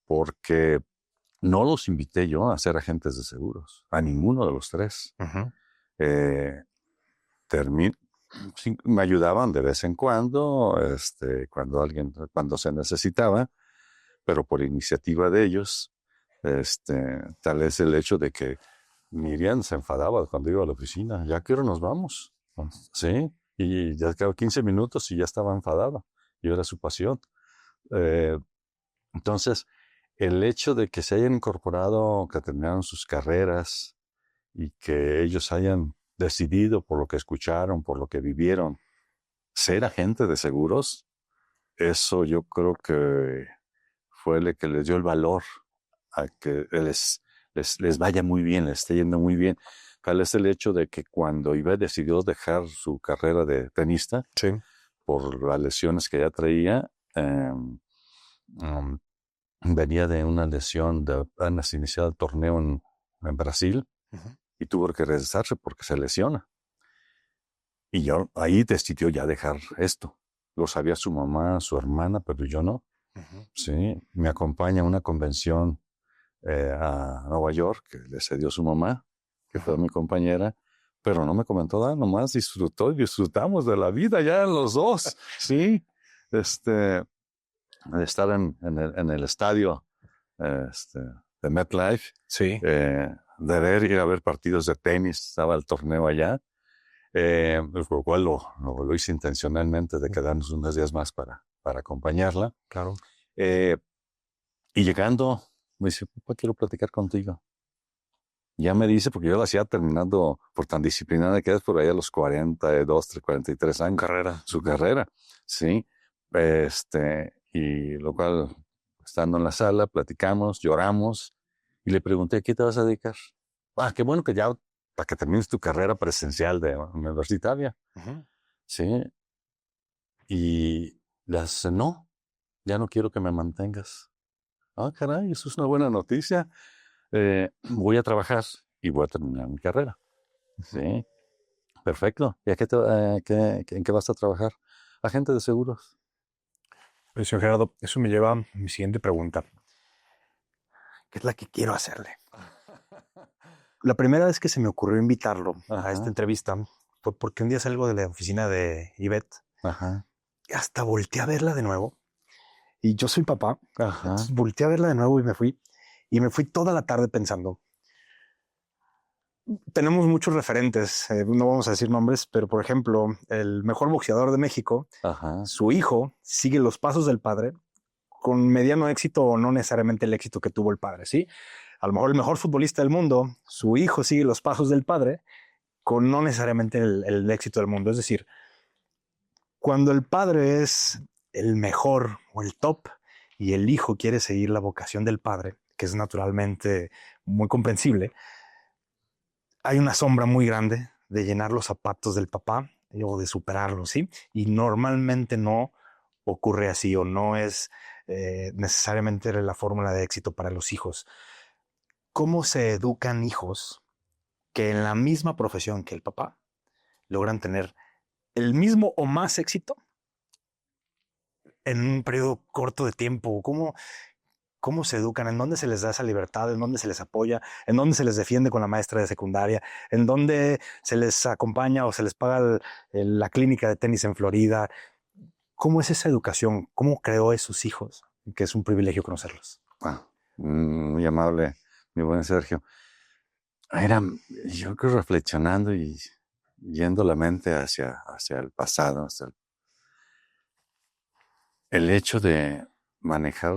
porque no los invité yo a ser agentes de seguros, a ninguno de los tres. Uh-huh. Me ayudaban de vez en cuando, cuando se necesitaba, pero por iniciativa de ellos, tal vez el hecho de que Miriam se enfadaba cuando iba a la oficina, ya que ahora nos vamos, ¿sí? Y ya quedó 15 minutos y ya estaba enfadada. Y era su pasión. Entonces, el hecho de que se hayan incorporado, que terminaron sus carreras y que ellos hayan decidido por lo que escucharon, por lo que vivieron, ser agente de seguros, eso yo creo que fue el que les dio el valor a que les vaya muy bien, les esté yendo muy bien. Tal es el hecho de que cuando Ivette decidió dejar su carrera de tenista, sí, por las lesiones que ya traía, venía de una lesión de apenas iniciado el torneo en Brasil, uh-huh, y tuvo que regresarse porque se lesiona. Y yo ahí decidió ya dejar esto. Lo sabía su mamá, su hermana, pero yo no. Uh-huh. Sí, me acompaña a una convención a Nueva York que le cedió su mamá, que fue mi compañera, pero no me comentó nada, nomás disfrutamos de la vida ya los dos, sí, de estar en el estadio de MetLife, sí, de ir a ver partidos de tenis, estaba el torneo allá, lo cual lo hice intencionalmente de quedarnos unos días más para acompañarla. Claro. Y llegando, me dice, papá, quiero platicar contigo. Ya me dice, porque yo lo hacía terminando, por tan disciplinada que es, por ahí a los 42, 43 años. Carrera. Su carrera, sí. Y lo cual, estando en la sala, platicamos, lloramos, y le pregunté, ¿a qué te vas a dedicar? Ah, qué bueno que ya, para que termines tu carrera presencial de universitaria. Ujú. Sí. Y las no, ya no quiero que me mantengas. Ah, caray, eso es una buena noticia. Voy a trabajar y voy a terminar mi carrera. Sí, perfecto. ¿Y a en qué vas a trabajar? Agente de seguros. Pues, señor Gerardo, eso me lleva a mi siguiente pregunta, que es la que quiero hacerle. La primera vez que se me ocurrió invitarlo a esta Ajá, entrevista fue porque un día salgo de la oficina de Ivette ajá, y hasta volteé a verla de nuevo. Y yo soy papá, ajá, entonces volteé a verla de nuevo y me fui. Y me fui toda la tarde pensando. Tenemos muchos referentes, no vamos a decir nombres, pero por ejemplo, el mejor boxeador de México, ajá. su hijo sigue los pasos del padre con mediano éxito o no necesariamente el éxito que tuvo el padre, ¿sí? A lo mejor el mejor futbolista del mundo, su hijo sigue los pasos del padre con no necesariamente el éxito del mundo. Es decir, cuando el padre es el mejor o el top y el hijo quiere seguir la vocación del padre, que es naturalmente muy comprensible, hay una sombra muy grande de llenar los zapatos del papá o de superarlo, ¿sí? Y normalmente no ocurre así o no es necesariamente la fórmula de éxito para los hijos. ¿Cómo se educan hijos que en la misma profesión que el papá logran tener el mismo o más éxito en un periodo corto de tiempo? ¿Cómo se educan? ¿En dónde se les da esa libertad? ¿En dónde se les apoya? ¿En dónde se les defiende con la maestra de secundaria? ¿En dónde se les acompaña o se les paga la clínica de tenis en Florida? ¿Cómo es esa educación? ¿Cómo creó a esos hijos? Que es un privilegio conocerlos. Ah, muy amable, mi buen Sergio. Yo creo reflexionando y yendo la mente hacia el pasado, el hecho de manejar,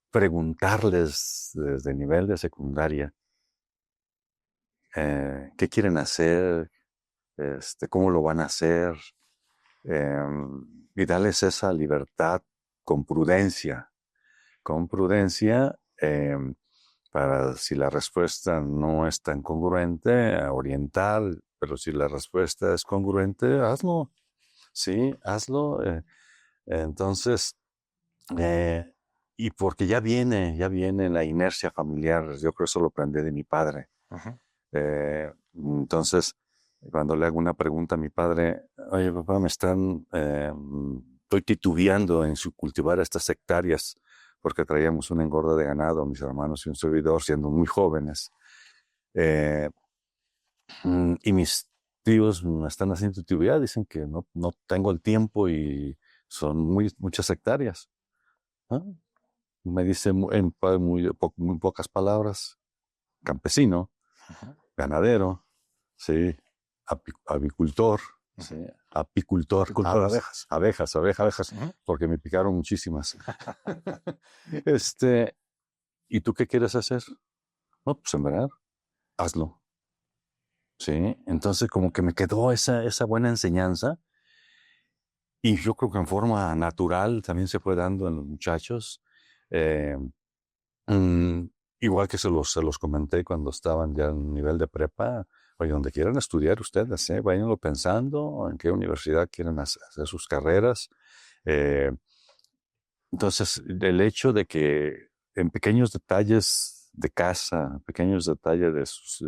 preguntarles desde el nivel de secundaria qué quieren hacer, cómo lo van a hacer, y darles esa libertad con prudencia, para si la respuesta no es tan congruente, orientar, pero si la respuesta es congruente, hazlo, sí, hazlo. Entonces, eh, y porque ya viene la inercia familiar, yo creo que eso lo aprendí de mi padre. Ajá. Entonces, cuando le hago una pregunta a mi padre, oye papá, estoy titubeando en cultivar estas hectáreas, porque traíamos una engorda de ganado, mis hermanos y un servidor, siendo muy jóvenes. Eh, y mis tíos me están haciendo titubear, dicen que no tengo el tiempo y son muchas hectáreas. ¿Ah? Me dice muy pocas palabras, campesino, Ajá. ganadero, sí, avicultor, sí, apicultor, Cultura de abejas. abejas, Ajá. porque me picaron muchísimas. ¿Y tú qué quieres hacer? No, pues sembrar, hazlo. Sí, entonces como que me quedó esa buena enseñanza y yo creo que en forma natural también se fue dando en los muchachos. Eh, Mm, Igual que se los comenté cuando estaban ya en nivel de prepa, oye, donde quieran estudiar ustedes, váyanlo pensando en qué universidad quieren hacer sus carreras. Eh, entonces, el hecho de que en pequeños detalles de casa, pequeños detalles de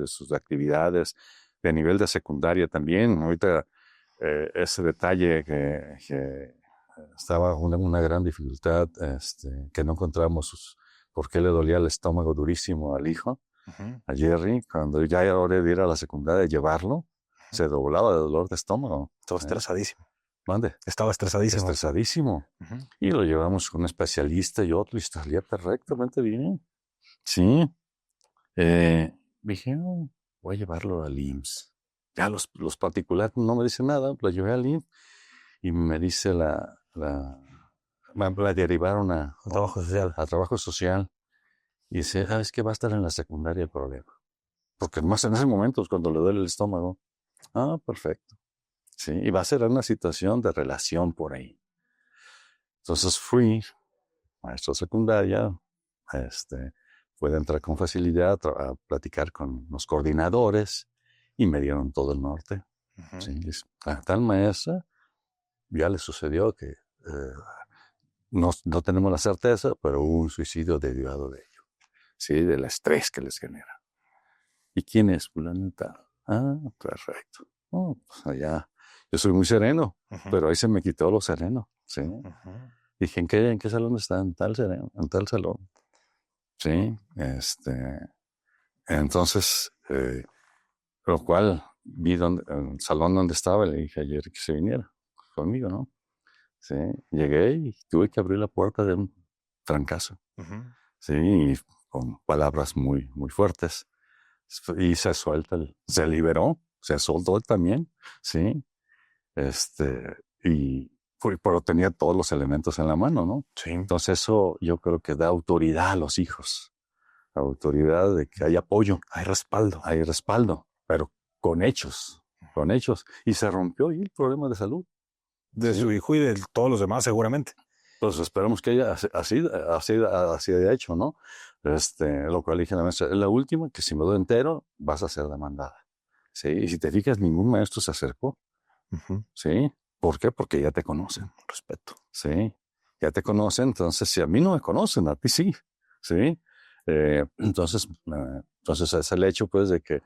sus actividades, de nivel de secundaria también, ahorita ese detalle que estaba una gran dificultad, que no encontramos por qué le dolía el estómago durísimo al hijo, Ajá. a Jerry, cuando ya era hora de ir a la secundaria, llevarlo, se doblaba de dolor de estómago. Estaba estresadísimo. Mande, Estaba estresadísimo. estresadísimo. Ajá. Y lo llevamos con un especialista y otro y salía perfectamente bien. Sí. Dije, "Oh, voy a llevarlo al IMSS. Ya los particulares no me dicen nada, lo llevé al IMSS y me dice me derivaron Un trabajo social. a trabajo social. Y dice, ¿sabes qué? Va a estar en la secundaria el problema. Porque más en ese momento es cuando le duele el estómago. Ah, perfecto. Sí, y va a ser una situación de relación por ahí. Entonces fui maestro secundaria, pude entrar con facilidad a platicar con los coordinadores y me dieron todo el norte. Uh-huh. Sí, a tal maestra ya le sucedió que no tenemos la certeza, pero hubo un suicidio derivado de ello. Sí, del estrés que les genera. ¿Y quién es fulanita? Ah, perfecto. Oh, pues allá. Yo soy muy sereno, pero ahí se me quitó lo sereno. Sí. Dije, ¿en qué salón está? En tal salón. Sí. Entonces, lo cual vi el salón donde estaba, le dije ayer que se viniera conmigo, ¿no? Sí. Llegué y tuve que abrir la puerta de un trancazo. Sí, y con palabras muy, muy fuertes. Y se suelta, se liberó, se soltó él también, sí. Pero tenía todos los elementos en la mano, ¿no? Sí. Entonces eso yo creo que da autoridad a los hijos. Autoridad de que hay apoyo. Hay respaldo. Hay respaldo, pero con hechos. Y se rompió ahí el problema de salud. De su hijo y de todos los demás, seguramente. Pues esperamos que ella así haya hecho, ¿no? Lo cual dije a la maestra, es la última que si me doy entero, vas a ser demandada. Sí, y si te fijas, ningún maestro se acercó. Sí, ¿por qué? Porque ya te conocen. Respeto. Sí, ya te conocen, entonces si a mí no me conocen, a ti sí. Sí, entonces es el hecho, pues, de que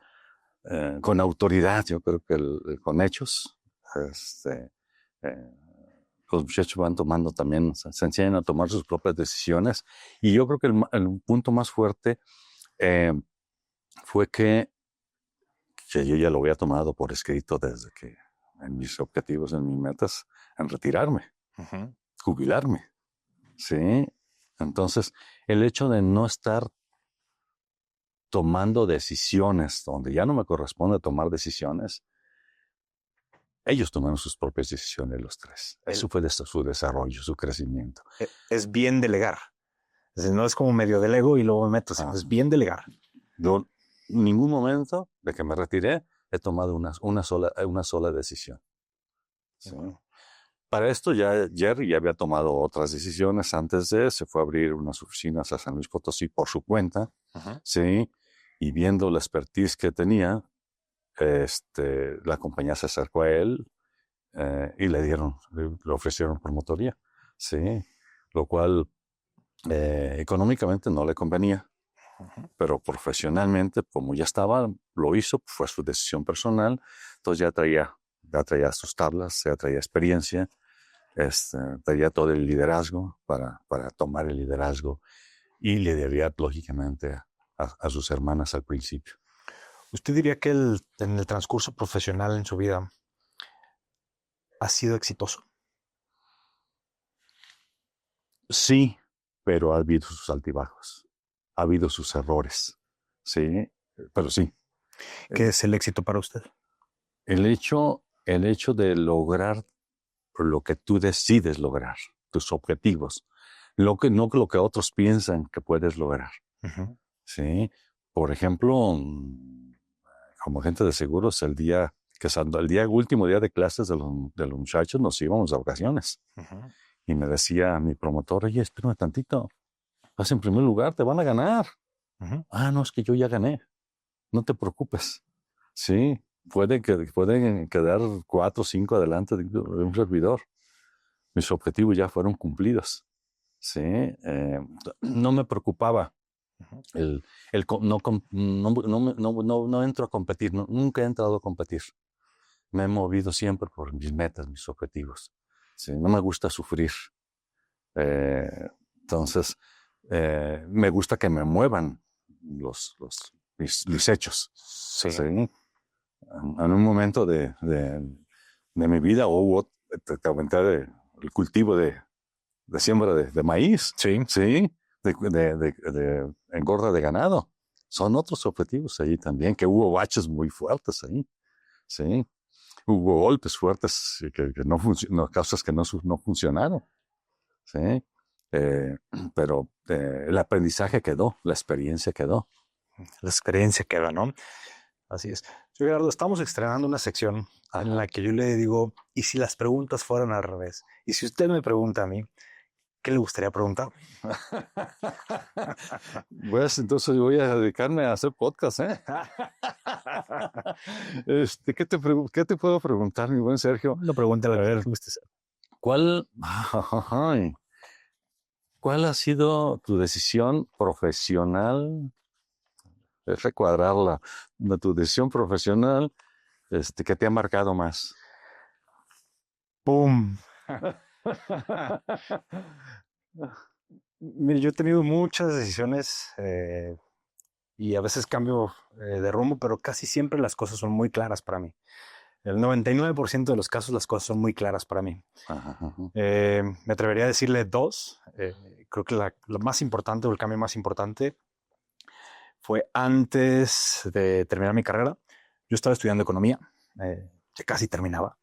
con autoridad, yo creo que con hechos, los muchachos van tomando también, se enseñan a tomar sus propias decisiones. Y yo creo que el punto más fuerte fue que yo ya lo había tomado por escrito desde que en mis objetivos, en mis metas, en retirarme, jubilarme. Sí. Entonces, el hecho de no estar tomando decisiones donde ya no me corresponde tomar decisiones, ellos tomaron sus propias decisiones los tres. Eso fue su desarrollo, su crecimiento. Es bien delegar. No es como medio delego y luego me meto, sino es bien delegar. Yo, en ningún momento de que me retiré, he tomado una sola decisión. Sí. Para esto ya Jerry ya había tomado otras decisiones. Antes se fue a abrir unas oficinas a San Luis Potosí por su cuenta. Sí, y viendo la expertise que tenía, la compañía se acercó a él y le ofrecieron promotoría. Sí, lo cual económicamente no le convenía, pero profesionalmente, como ya estaba, lo hizo, fue su decisión personal. Entonces ya traía sus tablas, ya traía experiencia, traía todo el liderazgo para tomar el liderazgo y liderar lógicamente a sus hermanas al principio. ¿Usted diría que en el transcurso profesional en su vida ha sido exitoso? Sí, pero ha habido sus altibajos, ha habido sus errores, sí, pero sí. ¿Qué es el éxito para usted? El hecho de lograr lo que tú decides lograr, tus objetivos, no lo que otros piensan que puedes lograr. Sí, por ejemplo, como agente de seguros, el último día de clases de los muchachos nos íbamos a vacaciones. Y me decía mi promotor, oye, espérame tantito, vas en primer lugar, te van a ganar. Ah, no, es que yo ya gané. No te preocupes. Sí, pueden quedar 4 o 5 adelante de un servidor. Mis objetivos ya fueron cumplidos. Sí, no me preocupaba. No entro a competir, nunca he entrado a competir. Me he movido siempre por mis metas, mis objetivos. Sí, no me gusta sufrir. Entonces, me gusta que me muevan mis hechos. Sí. ¿Sí? En un momento de mi vida te comenté el cultivo de siembra de maíz. Sí. Sí. De engorda de ganado. Son otros objetivos ahí también, que hubo baches muy fuertes ahí. Sí. Hubo golpes fuertes, causas que no funcionaron. ¿sí? Pero el aprendizaje quedó, la experiencia quedó. La experiencia queda, ¿no? Así es. Yo, Gerardo, estamos estrenando una sección en la que yo le digo, ¿y si las preguntas fueran al revés? Y si usted me pregunta a mí, ¿qué le gustaría preguntar? Pues entonces voy a dedicarme a hacer podcast, ¿eh? ¿Qué te puedo preguntar, mi buen Sergio? No pregunte al revés. ¿Cuál, ay, ¿cuál ha sido tu decisión profesional? Es recuadrarla. Tu decisión profesional que te ha marcado más. ¡Pum! Mire, yo he tenido muchas decisiones y a veces cambio de rumbo, pero casi siempre las cosas son muy claras para mí. El 99% de los casos las cosas son muy claras para mí. Me atrevería a decirle dos. Creo que lo más importante o el cambio más importante fue antes de terminar mi carrera. Yo estaba estudiando economía, que casi terminaba,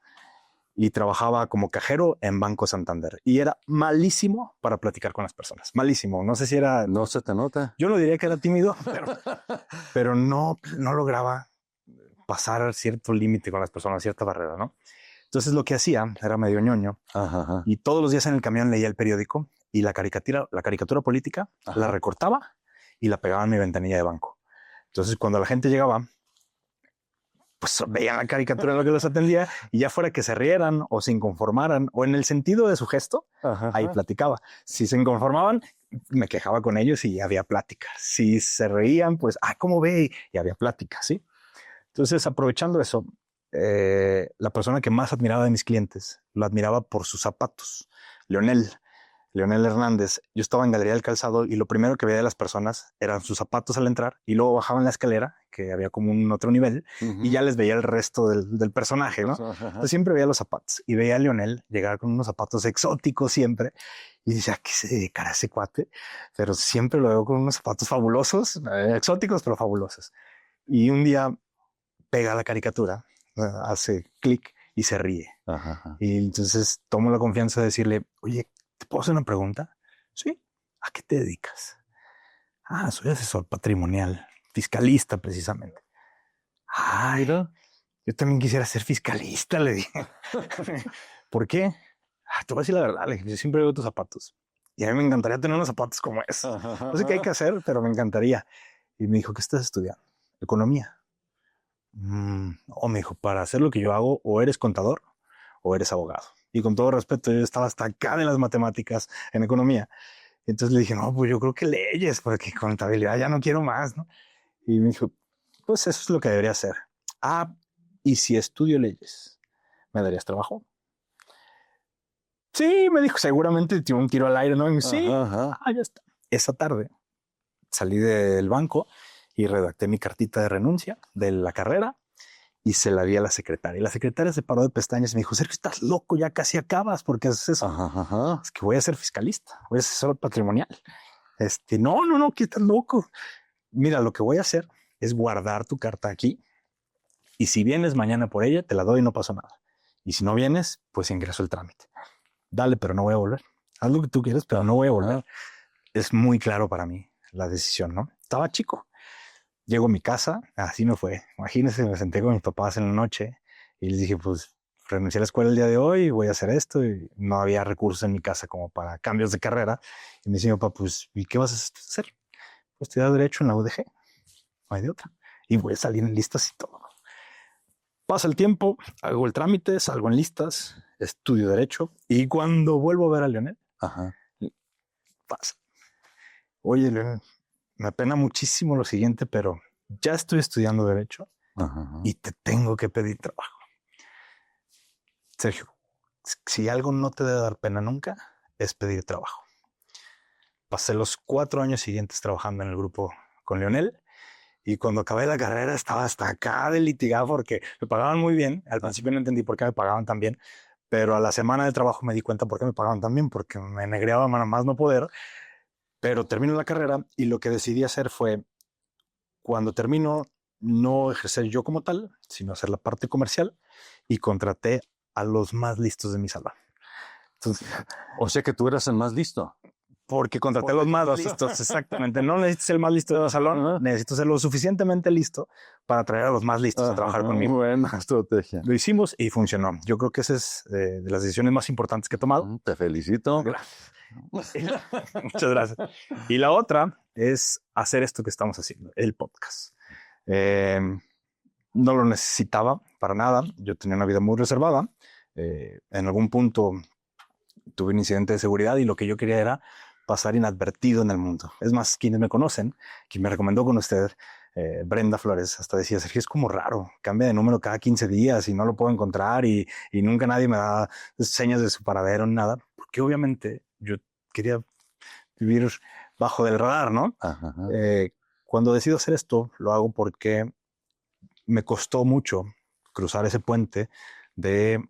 y trabajaba como cajero en Banco Santander. Y era malísimo para platicar con las personas. Malísimo. No sé si era... ¿No se te nota? Yo no diría que era tímido, pero no lograba pasar cierto límite con las personas, cierta barrera, ¿no? Entonces lo que hacía era medio ñoño y todos los días en el camión leía el periódico y la caricatura política la recortaba y la pegaba en mi ventanilla de banco. Entonces cuando la gente llegaba, pues veían la caricatura en lo que los atendía y ya fuera que se rieran o se inconformaran o en el sentido de su gesto, ahí platicaba. Si se inconformaban, me quejaba con ellos y había plática. Si se reían, pues, ¿cómo ve? Y había plática, ¿sí? Entonces, aprovechando eso, la persona que más admiraba de mis clientes, lo admiraba por sus zapatos. Leonel Hernández. Yo estaba en Galería del Calzado y lo primero que veía de las personas eran sus zapatos al entrar y luego bajaban la escalera, que había como un otro nivel, y ya les veía el resto del personaje, ¿no? Entonces siempre veía los zapatos y veía a Leonel llegar con unos zapatos exóticos siempre y decía, ¿a qué se dedicará ese cuate? Pero siempre lo veo con unos zapatos fabulosos, exóticos pero fabulosos. Y un día pega la caricatura, hace clic y se ríe. Y entonces tomo la confianza de decirle, oye, ¿te puedo hacer una pregunta? Sí. ¿A qué te dedicas? Soy asesor patrimonial, fiscalista precisamente. Mira, yo también quisiera ser fiscalista, le dije. ¿Por qué? Te voy a decir la verdad, le dije, yo siempre veo tus zapatos. Y a mí me encantaría tener unos zapatos como esos. No sé qué hay que hacer, pero me encantaría. Y me dijo, ¿qué estás estudiando? Economía. Me dijo, para hacer lo que yo hago, o eres contador o eres abogado. Y con todo respeto, yo estaba hasta acá de las matemáticas en economía. Entonces le dije, no, pues yo creo que leyes, porque contabilidad ya no quiero más, ¿no? Y me dijo, pues eso es lo que debería hacer. Y si estudio leyes, ¿me darías trabajo? Sí, me dijo, seguramente tiró un tiro al aire, ¿no? Y me dijo, sí, ya está. Esa tarde salí del banco y redacté mi cartita de renuncia de la carrera y se la di a la secretaria. Y la secretaria se paró de pestañas y me dijo, Sergio, estás loco, ya casi acabas, porque es eso. Es que voy a ser fiscalista, voy a ser asesor patrimonial. No, que estás loco. Mira, lo que voy a hacer es guardar tu carta aquí y si vienes mañana por ella, te la doy y no pasa nada. Y si no vienes, pues ingreso el trámite. Dale, pero no voy a volver. Haz lo que tú quieras, pero no voy a volver. Es muy claro para mí la decisión, ¿no? Estaba chico. Llego a mi casa, así me fue. Imagínense, me senté con mis papás en la noche y les dije, pues renuncié a la escuela el día de hoy, voy a hacer esto. Y no había recursos en mi casa como para cambios de carrera. Y me dice mi papá, pues, ¿y qué vas a hacer? Pues estudiar Derecho en la UDG. No hay de otra. Y voy a salir en listas y todo. Pasa el tiempo, hago el trámite, salgo en listas, estudio Derecho. Y cuando vuelvo a ver a Leonel, pasa. Oye, Leonel, me apena muchísimo lo siguiente, pero ya estoy estudiando Derecho y te tengo que pedir trabajo. Sergio, si algo no te debe dar pena nunca, es pedir trabajo. Pasé los 4 años siguientes trabajando en el grupo con Leonel y cuando acabé la carrera estaba hasta acá de litigado porque me pagaban muy bien. Al principio no entendí por qué me pagaban tan bien, pero a la semana de trabajo me di cuenta por qué me pagaban tan bien, porque me negreaban a más no poder. Pero termino la carrera y lo que decidí hacer fue, cuando termino, no ejercer yo como tal, sino hacer la parte comercial y contraté a los más listos de mi salón. Entonces, O sea que tú eras el más listo. porque contraté a los más listos, exactamente. No necesito ser el más listo del salón, necesito ser lo suficientemente listo para traer a los más listos a trabajar conmigo. Buena estrategia. Lo hicimos y funcionó. Yo creo que esa es de las decisiones más importantes que he tomado. Te felicito. Muchas gracias. Y la otra es hacer esto que estamos haciendo, el podcast. No lo necesitaba para nada. Yo tenía una vida muy reservada. En algún punto tuve un incidente de seguridad y lo que yo quería era pasar inadvertido en el mundo. Es más, quienes me conocen, quien me recomendó con usted, Brenda Flores, hasta decía, Sergio, es como raro, cambia de número cada 15 días y no lo puedo encontrar y nunca nadie me da señas de su paradero ni nada, porque obviamente yo quería vivir bajo del radar, ¿no? Ajá. Cuando decido hacer esto, lo hago porque me costó mucho cruzar ese puente de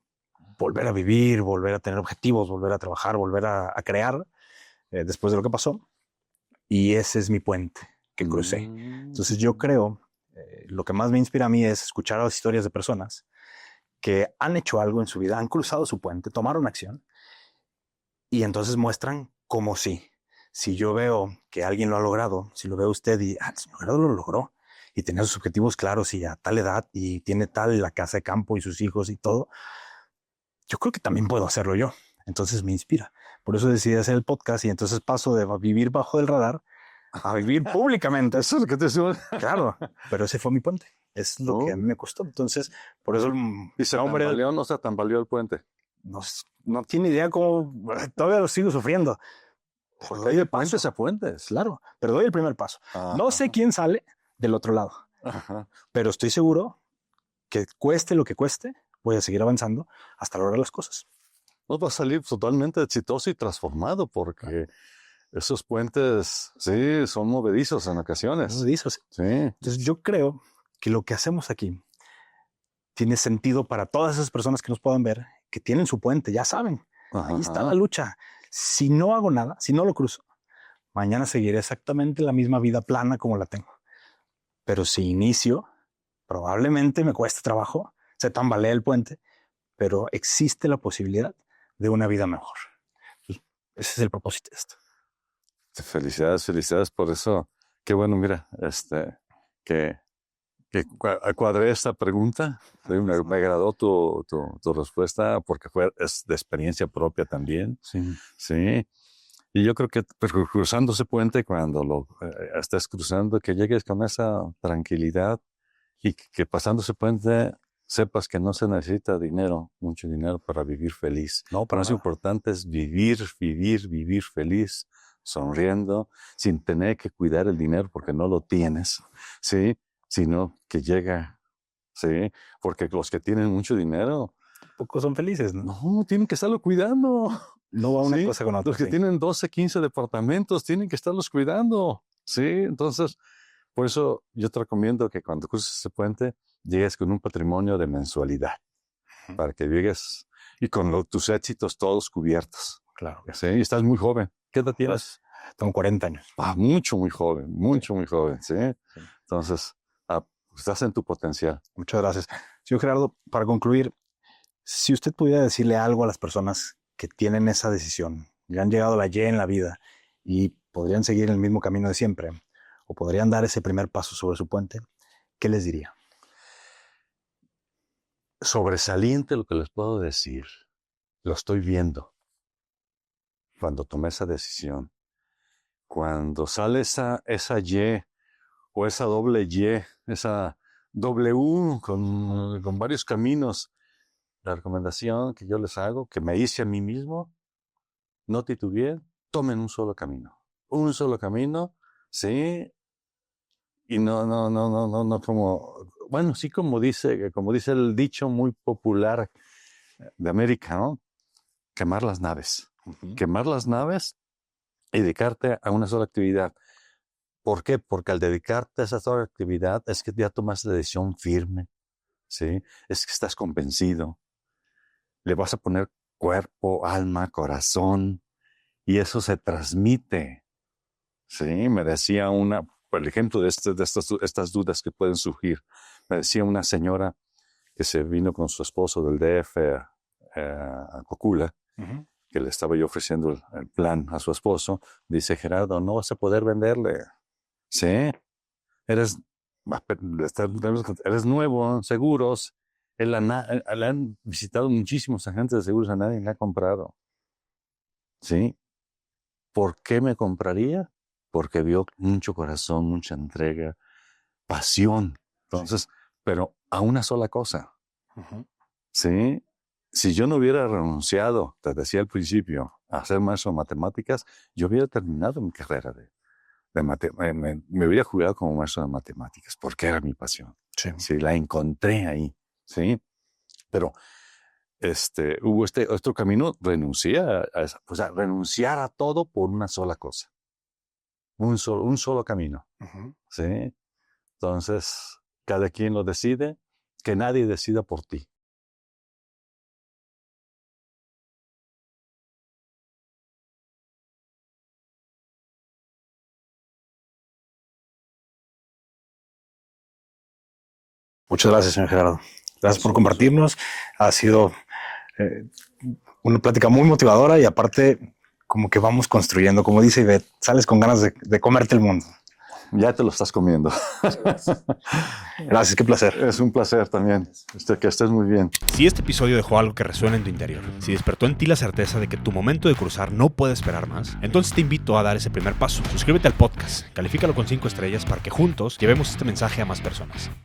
volver a vivir, volver a tener objetivos, volver a trabajar, volver a crear después de lo que pasó. Y ese es mi puente que crucé. Entonces yo creo, lo que más me inspira a mí es escuchar las historias de personas que han hecho algo en su vida, han cruzado su puente, tomaron acción y entonces muestran cómo sí. Si yo veo que alguien lo ha logrado, si lo ve usted y el señor Gerardo lo logró y tenía sus objetivos claros y a tal edad y tiene tal la casa de campo y sus hijos y todo, yo creo que también puedo hacerlo yo. Entonces me inspira. Por eso decidí hacer el podcast y entonces paso de vivir bajo el radar a vivir públicamente. Eso es lo que te suena. Claro, pero ese fue mi puente. Es lo que a mí me costó. Entonces, por eso ¿Y se tambaleó o no se tambaleó el puente? no tiene idea cómo todavía lo sigo sufriendo. Porque hay de puentes a puentes. Claro, pero doy el primer paso. No sé quién sale del otro lado, pero estoy seguro que cueste lo que cueste, voy a seguir avanzando hasta lograr las cosas. No va a salir totalmente exitoso y transformado porque esos puentes, sí, son movedizos en ocasiones. Movedizos. Sí. Entonces yo creo que lo que hacemos aquí tiene sentido para todas esas personas que nos puedan ver, que tienen su puente, ya saben. Ahí está la lucha. Si no hago nada, si no lo cruzo, mañana seguiré exactamente la misma vida plana como la tengo. Pero si inicio, probablemente me cueste trabajo, se tambalea el puente, pero existe la posibilidad de una vida mejor. Ese es el propósito de esto. Felicidades por eso. Qué bueno, mira, que cuadré esta pregunta. Me agradó tu respuesta porque es de experiencia propia también. Sí. Y yo creo que cruzando ese puente, cuando estés cruzando, que llegues con esa tranquilidad y que pasando ese puente sepas que no se necesita mucho dinero para vivir feliz. No, Lo más importante es vivir feliz, sonriendo, sin tener que cuidar el dinero porque no lo tienes, ¿sí? Sino que llega, ¿sí? Porque los que tienen mucho dinero... Pocos son felices, ¿no? No, tienen que estarlo cuidando. No va una cosa con otra. Los que tienen 12, 15 departamentos tienen que estarlos cuidando, ¿sí? Entonces, por eso yo te recomiendo que cuando cruces ese puente, llegues con un patrimonio de mensualidad, para que llegues y con tus éxitos todos cubiertos. Claro. Sí, y estás muy joven. ¿Qué edad tienes? Tengo 40 años. Muy joven, muy joven, ¿sí? Entonces, estás en tu potencial. Muchas gracias. Señor Gerardo, para concluir, si usted pudiera decirle algo a las personas que tienen esa decisión, ya han llegado a la Y en la vida y podrían seguir el mismo camino de siempre, o podrían dar ese primer paso sobre su puente, ¿qué les diría? Sobresaliente lo que les puedo decir. Lo estoy viendo. Cuando tomé esa decisión. Cuando sale esa Y o esa doble Y, esa W con varios caminos, la recomendación que yo les hago, que me hice a mí mismo, no titubeen, tomen un solo camino. Un solo camino, sí, y no como, bueno, sí como dice el dicho muy popular de América, ¿no? Quemar las naves. Quemar las naves y dedicarte a una sola actividad. ¿Por qué? Porque al dedicarte a esa sola actividad es que ya tomas la decisión firme, ¿sí? Es que estás convencido. Le vas a poner cuerpo, alma, corazón, y eso se transmite, ¿sí? Me decía por el ejemplo de estas dudas que pueden surgir, me decía una señora que se vino con su esposo del DF a Cocula, que le estaba yo ofreciendo el plan a su esposo, dice: Gerardo, no vas a poder venderle. Sí, eres nuevo en seguros. Le han visitado muchísimos agentes de seguros, a nadie le ha comprado. ¿Sí? ¿Por qué me compraría? Porque vio mucho corazón, mucha entrega, pasión. Entonces, pero a una sola cosa. ¿Sí? Si yo no hubiera renunciado, te decía al principio, a ser maestro de matemáticas, yo hubiera terminado mi carrera me hubiera jugado como maestro de matemáticas, porque era mi pasión. Sí, la encontré ahí. ¿Sí? Pero hubo otro camino, renuncié renunciar a todo por una sola cosa. Un solo camino. ¿Sí? Entonces, cada quien lo decide, que nadie decida por ti. Muchas gracias, señor Gerardo. Gracias por compartirnos. Ha sido una plática muy motivadora y aparte como que vamos construyendo, como dice Ivette, sales con ganas de comerte el mundo. Ya te lo estás comiendo. Gracias, qué placer. Es un placer también. Que estés muy bien. Si este episodio dejó algo que resuene en tu interior, si despertó en ti la certeza de que tu momento de cruzar no puede esperar más, entonces te invito a dar ese primer paso. Suscríbete al podcast, califícalo con 5 estrellas para que juntos llevemos este mensaje a más personas.